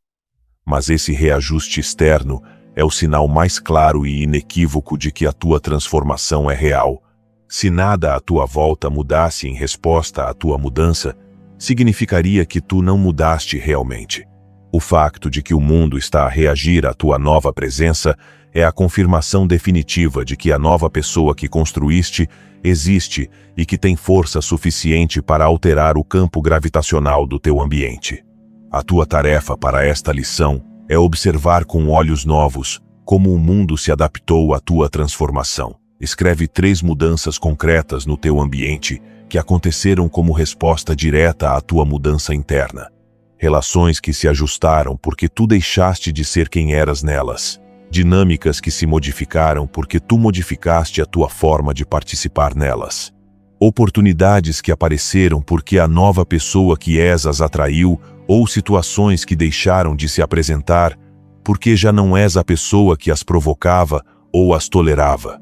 A: Mas esse reajuste externo é o sinal mais claro e inequívoco de que a tua transformação é real. Se nada à tua volta mudasse em resposta à tua mudança, significaria que tu não mudaste realmente. O facto de que o mundo está a reagir à tua nova presença é a confirmação definitiva de que a nova pessoa que construíste existe e que tem força suficiente para alterar o campo gravitacional do teu ambiente. A tua tarefa para esta lição é observar com olhos novos como o mundo se adaptou à tua transformação. Escreve 3 mudanças concretas no teu ambiente que aconteceram como resposta direta à tua mudança interna. Relações que se ajustaram porque tu deixaste de ser quem eras nelas. Dinâmicas que se modificaram porque tu modificaste a tua forma de participar nelas. Oportunidades que apareceram porque a nova pessoa que és as atraiu, ou situações que deixaram de se apresentar porque já não és a pessoa que as provocava ou as tolerava.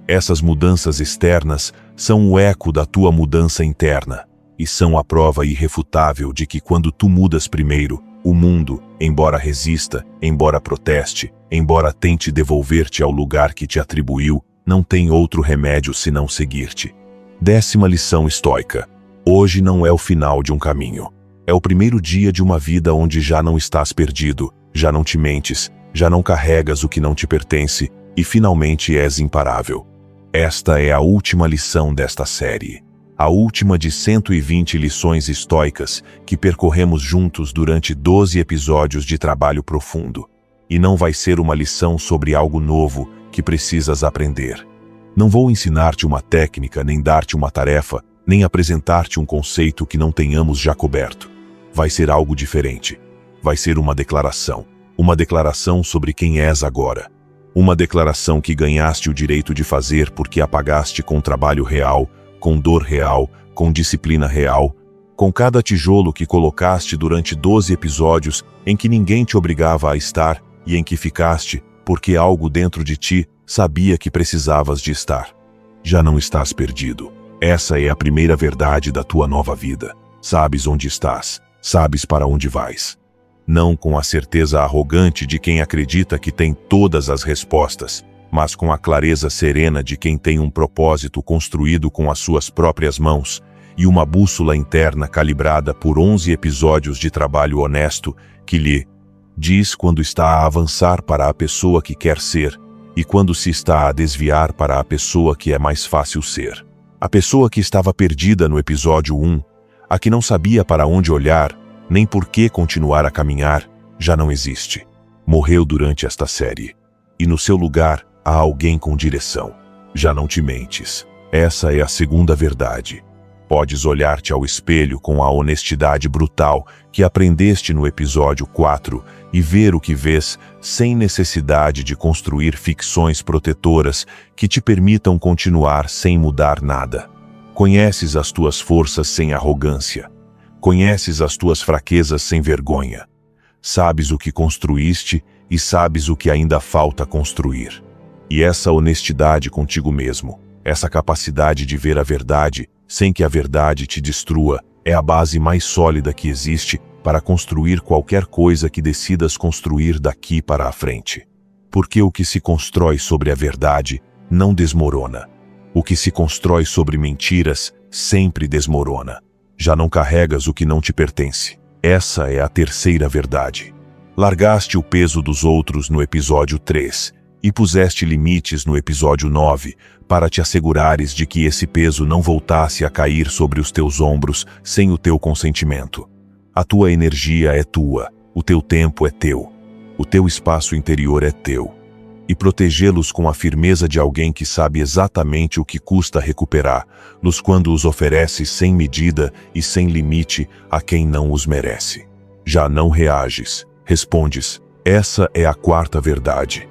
A: Essas mudanças externas são o eco da tua mudança interna e são a prova irrefutável de que quando tu mudas primeiro, o mundo, embora resista, embora proteste, embora tente devolver-te ao lugar que te atribuiu, não tem outro remédio senão seguir-te. 10ª lição estoica. Hoje não é o final de um caminho. É o primeiro dia de uma vida onde já não estás perdido, já não te mentes, já não carregas o que não te pertence e finalmente és imparável. Esta é a última lição desta série. A última de 120 lições estoicas que percorremos juntos durante 12 episódios de trabalho profundo. E não vai ser uma lição sobre algo novo que precisas aprender. Não vou ensinar-te uma técnica, nem dar-te uma tarefa, nem apresentar-te um conceito que não tenhamos já coberto. Vai ser algo diferente. Vai ser uma declaração sobre quem és agora. Uma declaração que ganhaste o direito de fazer porque a pagaste com trabalho real, com dor real, com disciplina real, com cada tijolo que colocaste durante 12 episódios em que ninguém te obrigava a estar e em que ficaste porque algo dentro de ti sabia que precisavas de estar. Já não estás perdido. Essa é a primeira verdade da tua nova vida. Sabes onde estás, sabes para onde vais. Não com a certeza arrogante de quem acredita que tem todas as respostas, mas com a clareza serena de quem tem um propósito construído com as suas próprias mãos e uma bússola interna calibrada por 11 episódios de trabalho honesto que lhe diz quando está a avançar para a pessoa que quer ser e quando se está a desviar para a pessoa que é mais fácil ser. A pessoa que estava perdida no episódio 1, a que não sabia para onde olhar, nem por que continuar a caminhar, já não existe. Morreu durante esta série. E no seu lugar há alguém com direção. Já não te mentes. Essa é a segunda verdade. Podes olhar-te ao espelho com a honestidade brutal que aprendeste no episódio 4 e ver o que vês sem necessidade de construir ficções protetoras que te permitam continuar sem mudar nada. Conheces as tuas forças sem arrogância. Conheces as tuas fraquezas sem vergonha. Sabes o que construíste e sabes o que ainda falta construir. E essa honestidade contigo mesmo, essa capacidade de ver a verdade sem que a verdade te destrua, é a base mais sólida que existe para construir qualquer coisa que decidas construir daqui para a frente. Porque o que se constrói sobre a verdade não desmorona. O que se constrói sobre mentiras sempre desmorona. Já não carregas o que não te pertence. Essa é a terceira verdade. Largaste o peso dos outros no episódio 3 e puseste limites no episódio 9 para te assegurares de que esse peso não voltasse a cair sobre os teus ombros sem o teu consentimento. A tua energia é tua, o teu tempo é teu, o teu espaço interior é teu. E protegê-los com a firmeza de alguém que sabe exatamente o que custa recuperar-los quando os ofereces sem medida e sem limite a quem não os merece. Já não reages, respondes. Essa é a quarta verdade.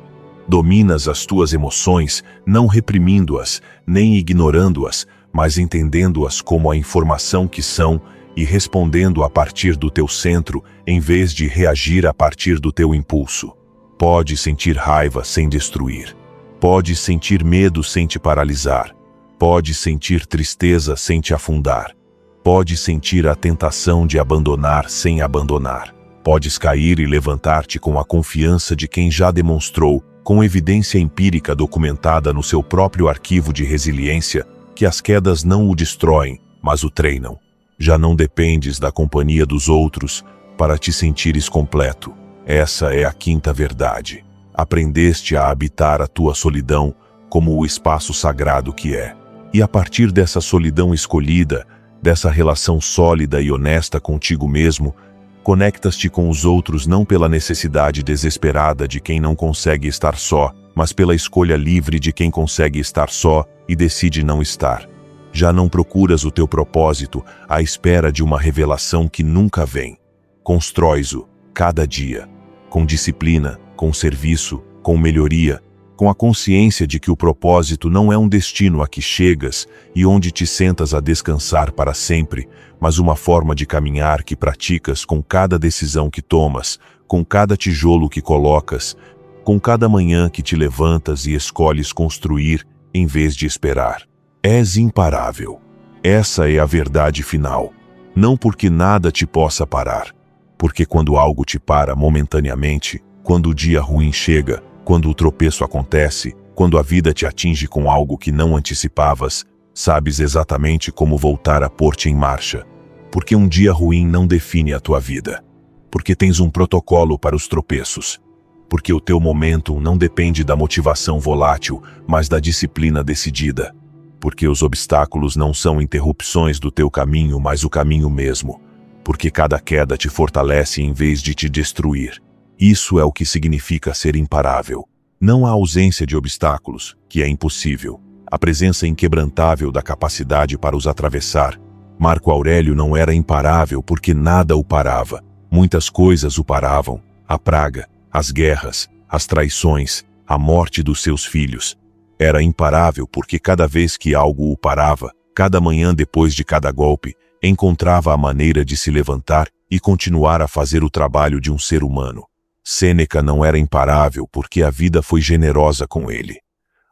A: Dominas as tuas emoções, não reprimindo-as, nem ignorando-as, mas entendendo-as como a informação que são e respondendo a partir do teu centro, em vez de reagir a partir do teu impulso. Pode sentir raiva sem destruir. Pode sentir medo sem te paralisar. Pode sentir tristeza sem te afundar. Pode sentir a tentação de abandonar sem abandonar. Podes cair e levantar-te com a confiança de quem já demonstrou, com evidência empírica documentada no seu próprio arquivo de resiliência, que as quedas não o destroem, mas o treinam. Já não dependes da companhia dos outros para te sentires completo. Essa é a quinta verdade. Aprendeste a habitar a tua solidão como o espaço sagrado que é. E a partir dessa solidão escolhida, dessa relação sólida e honesta contigo mesmo, conectas-te com os outros não pela necessidade desesperada de quem não consegue estar só, mas pela escolha livre de quem consegue estar só e decide não estar. Já não procuras o teu propósito à espera de uma revelação que nunca vem. Constróis-o, cada dia, com disciplina, com serviço, com melhoria, com a consciência de que o propósito não é um destino a que chegas e onde te sentas a descansar para sempre, mas uma forma de caminhar que praticas com cada decisão que tomas, com cada tijolo que colocas, com cada manhã que te levantas e escolhes construir em vez de esperar. És imparável. Essa é a verdade final. Não porque nada te possa parar, porque quando algo te para momentaneamente, quando o dia ruim chega, quando o tropeço acontece, quando a vida te atinge com algo que não antecipavas, sabes exatamente como voltar a pôr-te em marcha. Porque um dia ruim não define a tua vida. Porque tens um protocolo para os tropeços. Porque o teu momentum não depende da motivação volátil, mas da disciplina decidida. Porque os obstáculos não são interrupções do teu caminho, mas o caminho mesmo. Porque cada queda te fortalece em vez de te destruir. Isso é o que significa ser imparável. Não a ausência de obstáculos, que é impossível. A presença inquebrantável da capacidade para os atravessar. Marco Aurélio não era imparável porque nada o parava. Muitas coisas o paravam. A praga, as guerras, as traições, a morte dos seus filhos. Era imparável porque cada vez que algo o parava, cada manhã depois de cada golpe, encontrava a maneira de se levantar e continuar a fazer o trabalho de um ser humano. Sêneca não era imparável porque a vida foi generosa com ele.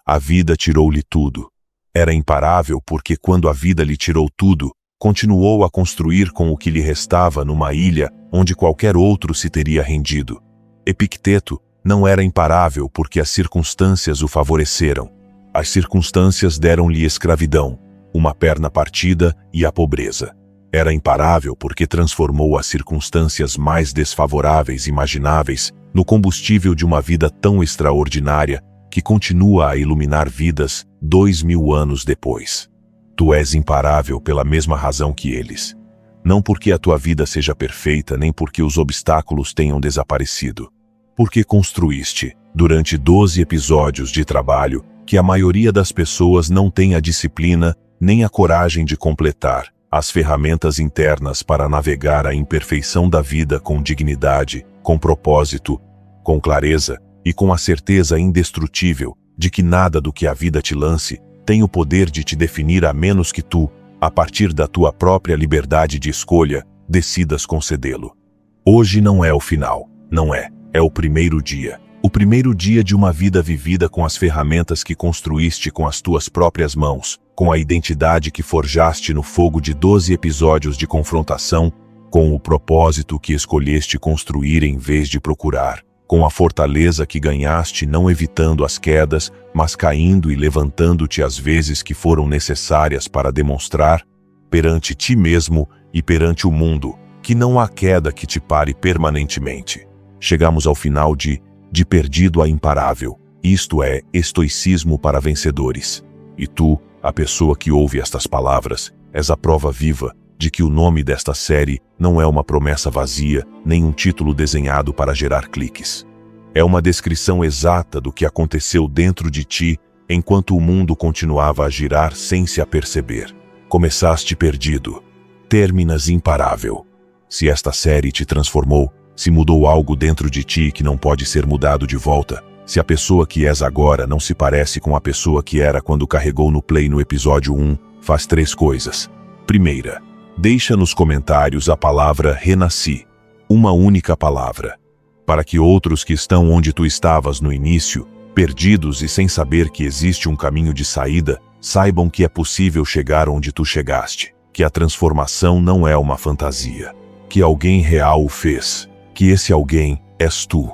A: A vida tirou-lhe tudo. Era imparável porque quando a vida lhe tirou tudo, continuou a construir com o que lhe restava numa ilha onde qualquer outro se teria rendido. Epicteto não era imparável porque as circunstâncias o favoreceram. As circunstâncias deram-lhe escravidão, uma perna partida e a pobreza. Era imparável porque transformou as circunstâncias mais desfavoráveis imagináveis no combustível de uma vida tão extraordinária que continua a iluminar vidas 2000 anos depois. Tu és imparável pela mesma razão que eles. Não porque a tua vida seja perfeita, nem porque os obstáculos tenham desaparecido. Porque construíste, durante 12 episódios de trabalho, que a maioria das pessoas não tem a disciplina nem a coragem de completar, as ferramentas internas para navegar a imperfeição da vida com dignidade, com propósito, com clareza e com a certeza indestrutível de que nada do que a vida te lance tem o poder de te definir a menos que tu, a partir da tua própria liberdade de escolha, decidas concedê-lo. Hoje não é o final, não é, é o primeiro dia. O primeiro dia de uma vida vivida com as ferramentas que construíste com as tuas próprias mãos, com a identidade que forjaste no fogo de 12 episódios de confrontação, com o propósito que escolheste construir em vez de procurar, com a fortaleza que ganhaste não evitando as quedas, mas caindo e levantando-te às vezes que foram necessárias para demonstrar, perante ti mesmo e perante o mundo, que não há queda que te pare permanentemente. Chegamos ao final de perdido a imparável, isto é, estoicismo para vencedores. E tu, a pessoa que ouve estas palavras, és a prova viva de que o nome desta série não é uma promessa vazia, nem um título desenhado para gerar cliques. É uma descrição exata do que aconteceu dentro de ti enquanto o mundo continuava a girar sem se aperceber. Começaste perdido, terminas imparável. Se esta série te transformou, se mudou algo dentro de ti que não pode ser mudado de volta, se a pessoa que és agora não se parece com a pessoa que era quando carregou no play no episódio 1, faz 3 coisas. Primeira, deixa nos comentários a palavra renasci, uma única palavra, para que outros que estão onde tu estavas no início, perdidos e sem saber que existe um caminho de saída, saibam que é possível chegar onde tu chegaste, que a transformação não é uma fantasia, que alguém real o fez, que esse alguém és tu.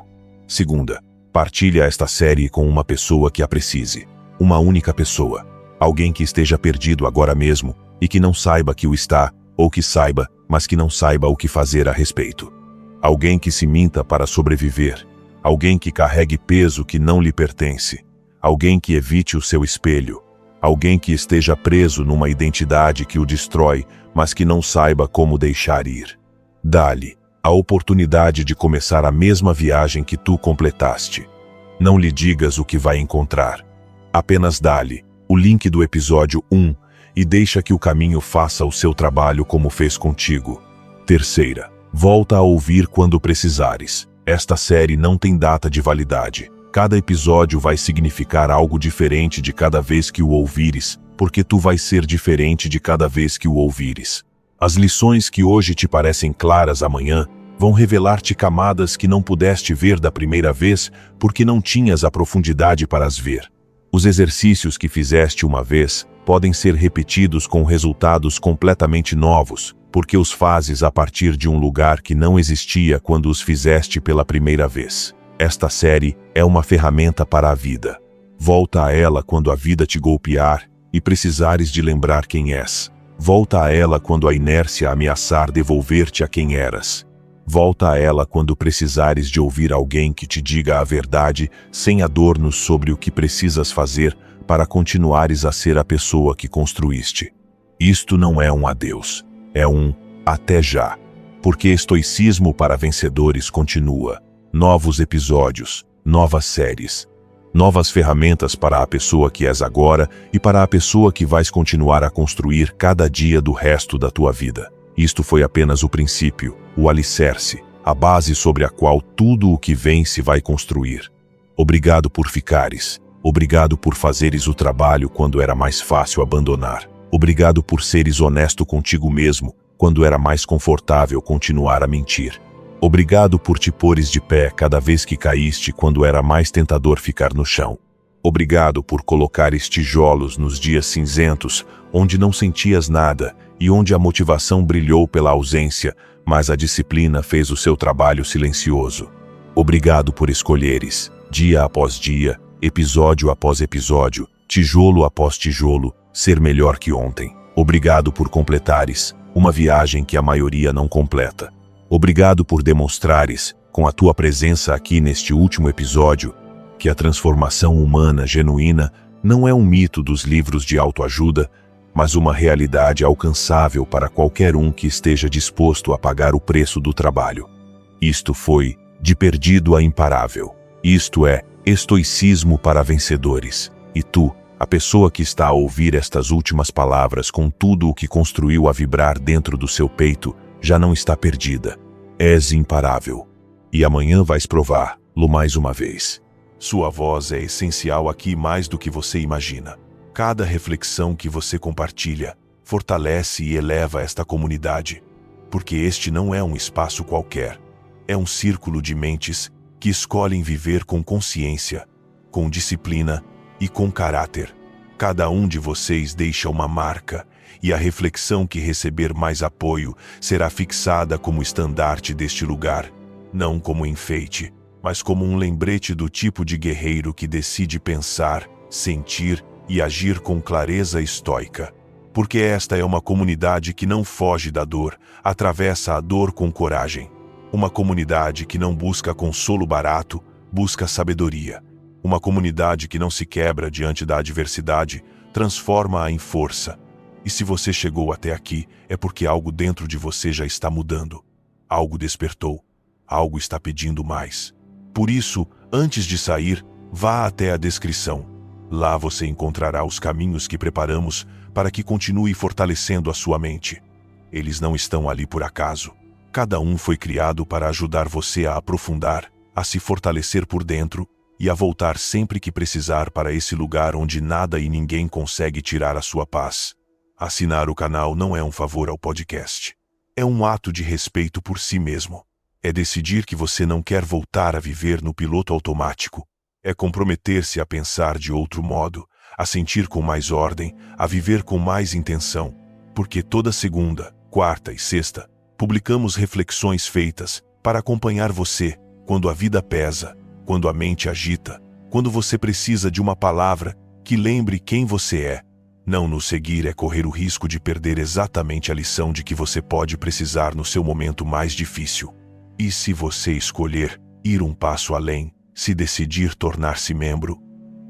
A: Segunda, partilha esta série com uma pessoa que a precise, uma única pessoa, alguém que esteja perdido agora mesmo e que não saiba que o está, ou que saiba, mas que não saiba o que fazer a respeito. Alguém que se minta para sobreviver, alguém que carregue peso que não lhe pertence, alguém que evite o seu espelho, alguém que esteja preso numa identidade que o destrói, mas que não saiba como deixar ir. Dá-lhe a oportunidade de começar a mesma viagem que tu completaste. Não lhe digas o que vai encontrar. Apenas dá-lhe o link do episódio 1 e deixa que o caminho faça o seu trabalho como fez contigo. Terceira, volta a ouvir quando precisares. Esta série não tem data de validade. Cada episódio vai significar algo diferente de cada vez que o ouvires, porque tu vais ser diferente de cada vez que o ouvires. As lições que hoje te parecem claras amanhã vão revelar-te camadas que não pudeste ver da primeira vez porque não tinhas a profundidade para as ver. Os exercícios que fizeste uma vez podem ser repetidos com resultados completamente novos, porque os fazes a partir de um lugar que não existia quando os fizeste pela primeira vez. Esta série é uma ferramenta para a vida. Volta a ela quando a vida te golpear e precisares de lembrar quem és. Volta a ela quando a inércia ameaçar devolver-te a quem eras. Volta a ela quando precisares de ouvir alguém que te diga a verdade sem adornos sobre o que precisas fazer para continuares a ser a pessoa que construíste. Isto não é um adeus, é um até já. Porque estoicismo para vencedores continua. Novos episódios, novas séries, novas ferramentas para a pessoa que és agora e para a pessoa que vais continuar a construir cada dia do resto da tua vida. Isto foi apenas o princípio, o alicerce, a base sobre a qual tudo o que vem se vai construir. Obrigado por ficares. Obrigado por fazeres o trabalho quando era mais fácil abandonar. Obrigado por seres honesto contigo mesmo quando era mais confortável continuar a mentir. Obrigado por te pôres de pé cada vez que caíste quando era mais tentador ficar no chão. Obrigado por colocares tijolos nos dias cinzentos, onde não sentias nada e onde a motivação brilhou pela ausência, mas a disciplina fez o seu trabalho silencioso. Obrigado por escolheres, dia após dia, episódio após episódio, tijolo após tijolo, ser melhor que ontem. Obrigado por completares uma viagem que a maioria não completa. Obrigado por demonstrares, com a tua presença aqui neste último episódio, que a transformação humana genuína não é um mito dos livros de autoajuda, mas uma realidade alcançável para qualquer um que esteja disposto a pagar o preço do trabalho. Isto foi de perdido a imparável. Isto é estoicismo para vencedores. E tu, a pessoa que está a ouvir estas últimas palavras com tudo o que construiu a vibrar dentro do seu peito, já não está perdida. És imparável. E amanhã vais prová-lo mais uma vez. Sua voz é essencial aqui mais do que você imagina. Cada reflexão que você compartilha fortalece e eleva esta comunidade, porque este não é um espaço qualquer. É um círculo de mentes que escolhem viver com consciência, com disciplina e com caráter. Cada um de vocês deixa uma marca, e a reflexão que receber mais apoio será fixada como estandarte deste lugar, não como enfeite, mas como um lembrete do tipo de guerreiro que decide pensar, sentir e agir com clareza estoica. Porque esta é uma comunidade que não foge da dor, atravessa a dor com coragem. Uma comunidade que não busca consolo barato, busca sabedoria. Uma comunidade que não se quebra diante da adversidade, transforma-a em força. E se você chegou até aqui, é porque algo dentro de você já está mudando. Algo despertou. Algo está pedindo mais. Por isso, antes de sair, vá até a descrição. Lá você encontrará os caminhos que preparamos para que continue fortalecendo a sua mente. Eles não estão ali por acaso. Cada um foi criado para ajudar você a aprofundar, a se fortalecer por dentro e a voltar sempre que precisar para esse lugar onde nada e ninguém consegue tirar a sua paz. Assinar o canal não é um favor ao podcast. É um ato de respeito por si mesmo. É decidir que você não quer voltar a viver no piloto automático. É comprometer-se a pensar de outro modo, a sentir com mais ordem, a viver com mais intenção. Porque toda segunda, quarta e sexta, publicamos reflexões feitas para acompanhar você quando a vida pesa, quando a mente agita, quando você precisa de uma palavra que lembre quem você é. Não nos seguir é correr o risco de perder exatamente a lição de que você pode precisar no seu momento mais difícil. E se você escolher ir um passo além, se decidir tornar-se membro,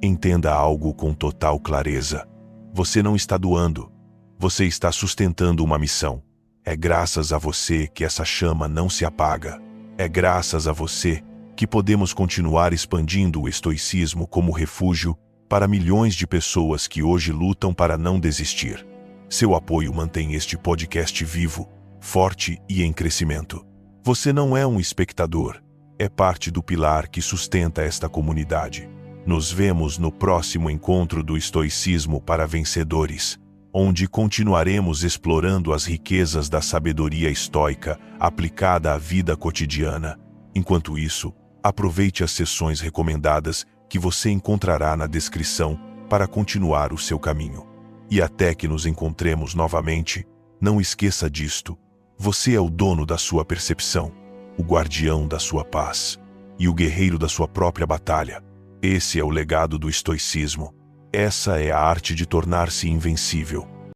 A: entenda algo com total clareza. Você não está doando, você está sustentando uma missão. É graças a você que essa chama não se apaga. É graças a você que podemos continuar expandindo o estoicismo como refúgio para milhões de pessoas que hoje lutam para não desistir. Seu apoio mantém este podcast vivo, forte e em crescimento. Você não é um espectador, é parte do pilar que sustenta esta comunidade. Nos vemos no próximo encontro do Estoicismo para Vencedores, onde continuaremos explorando as riquezas da sabedoria estoica aplicada à vida cotidiana. Enquanto isso, aproveite as sessões recomendadas que você encontrará na descrição para continuar o seu caminho. E até que nos encontremos novamente, não esqueça disto: você é o dono da sua percepção, o guardião da sua paz e o guerreiro da sua própria batalha. Esse é o legado do estoicismo. Essa é a arte de tornar-se invencível.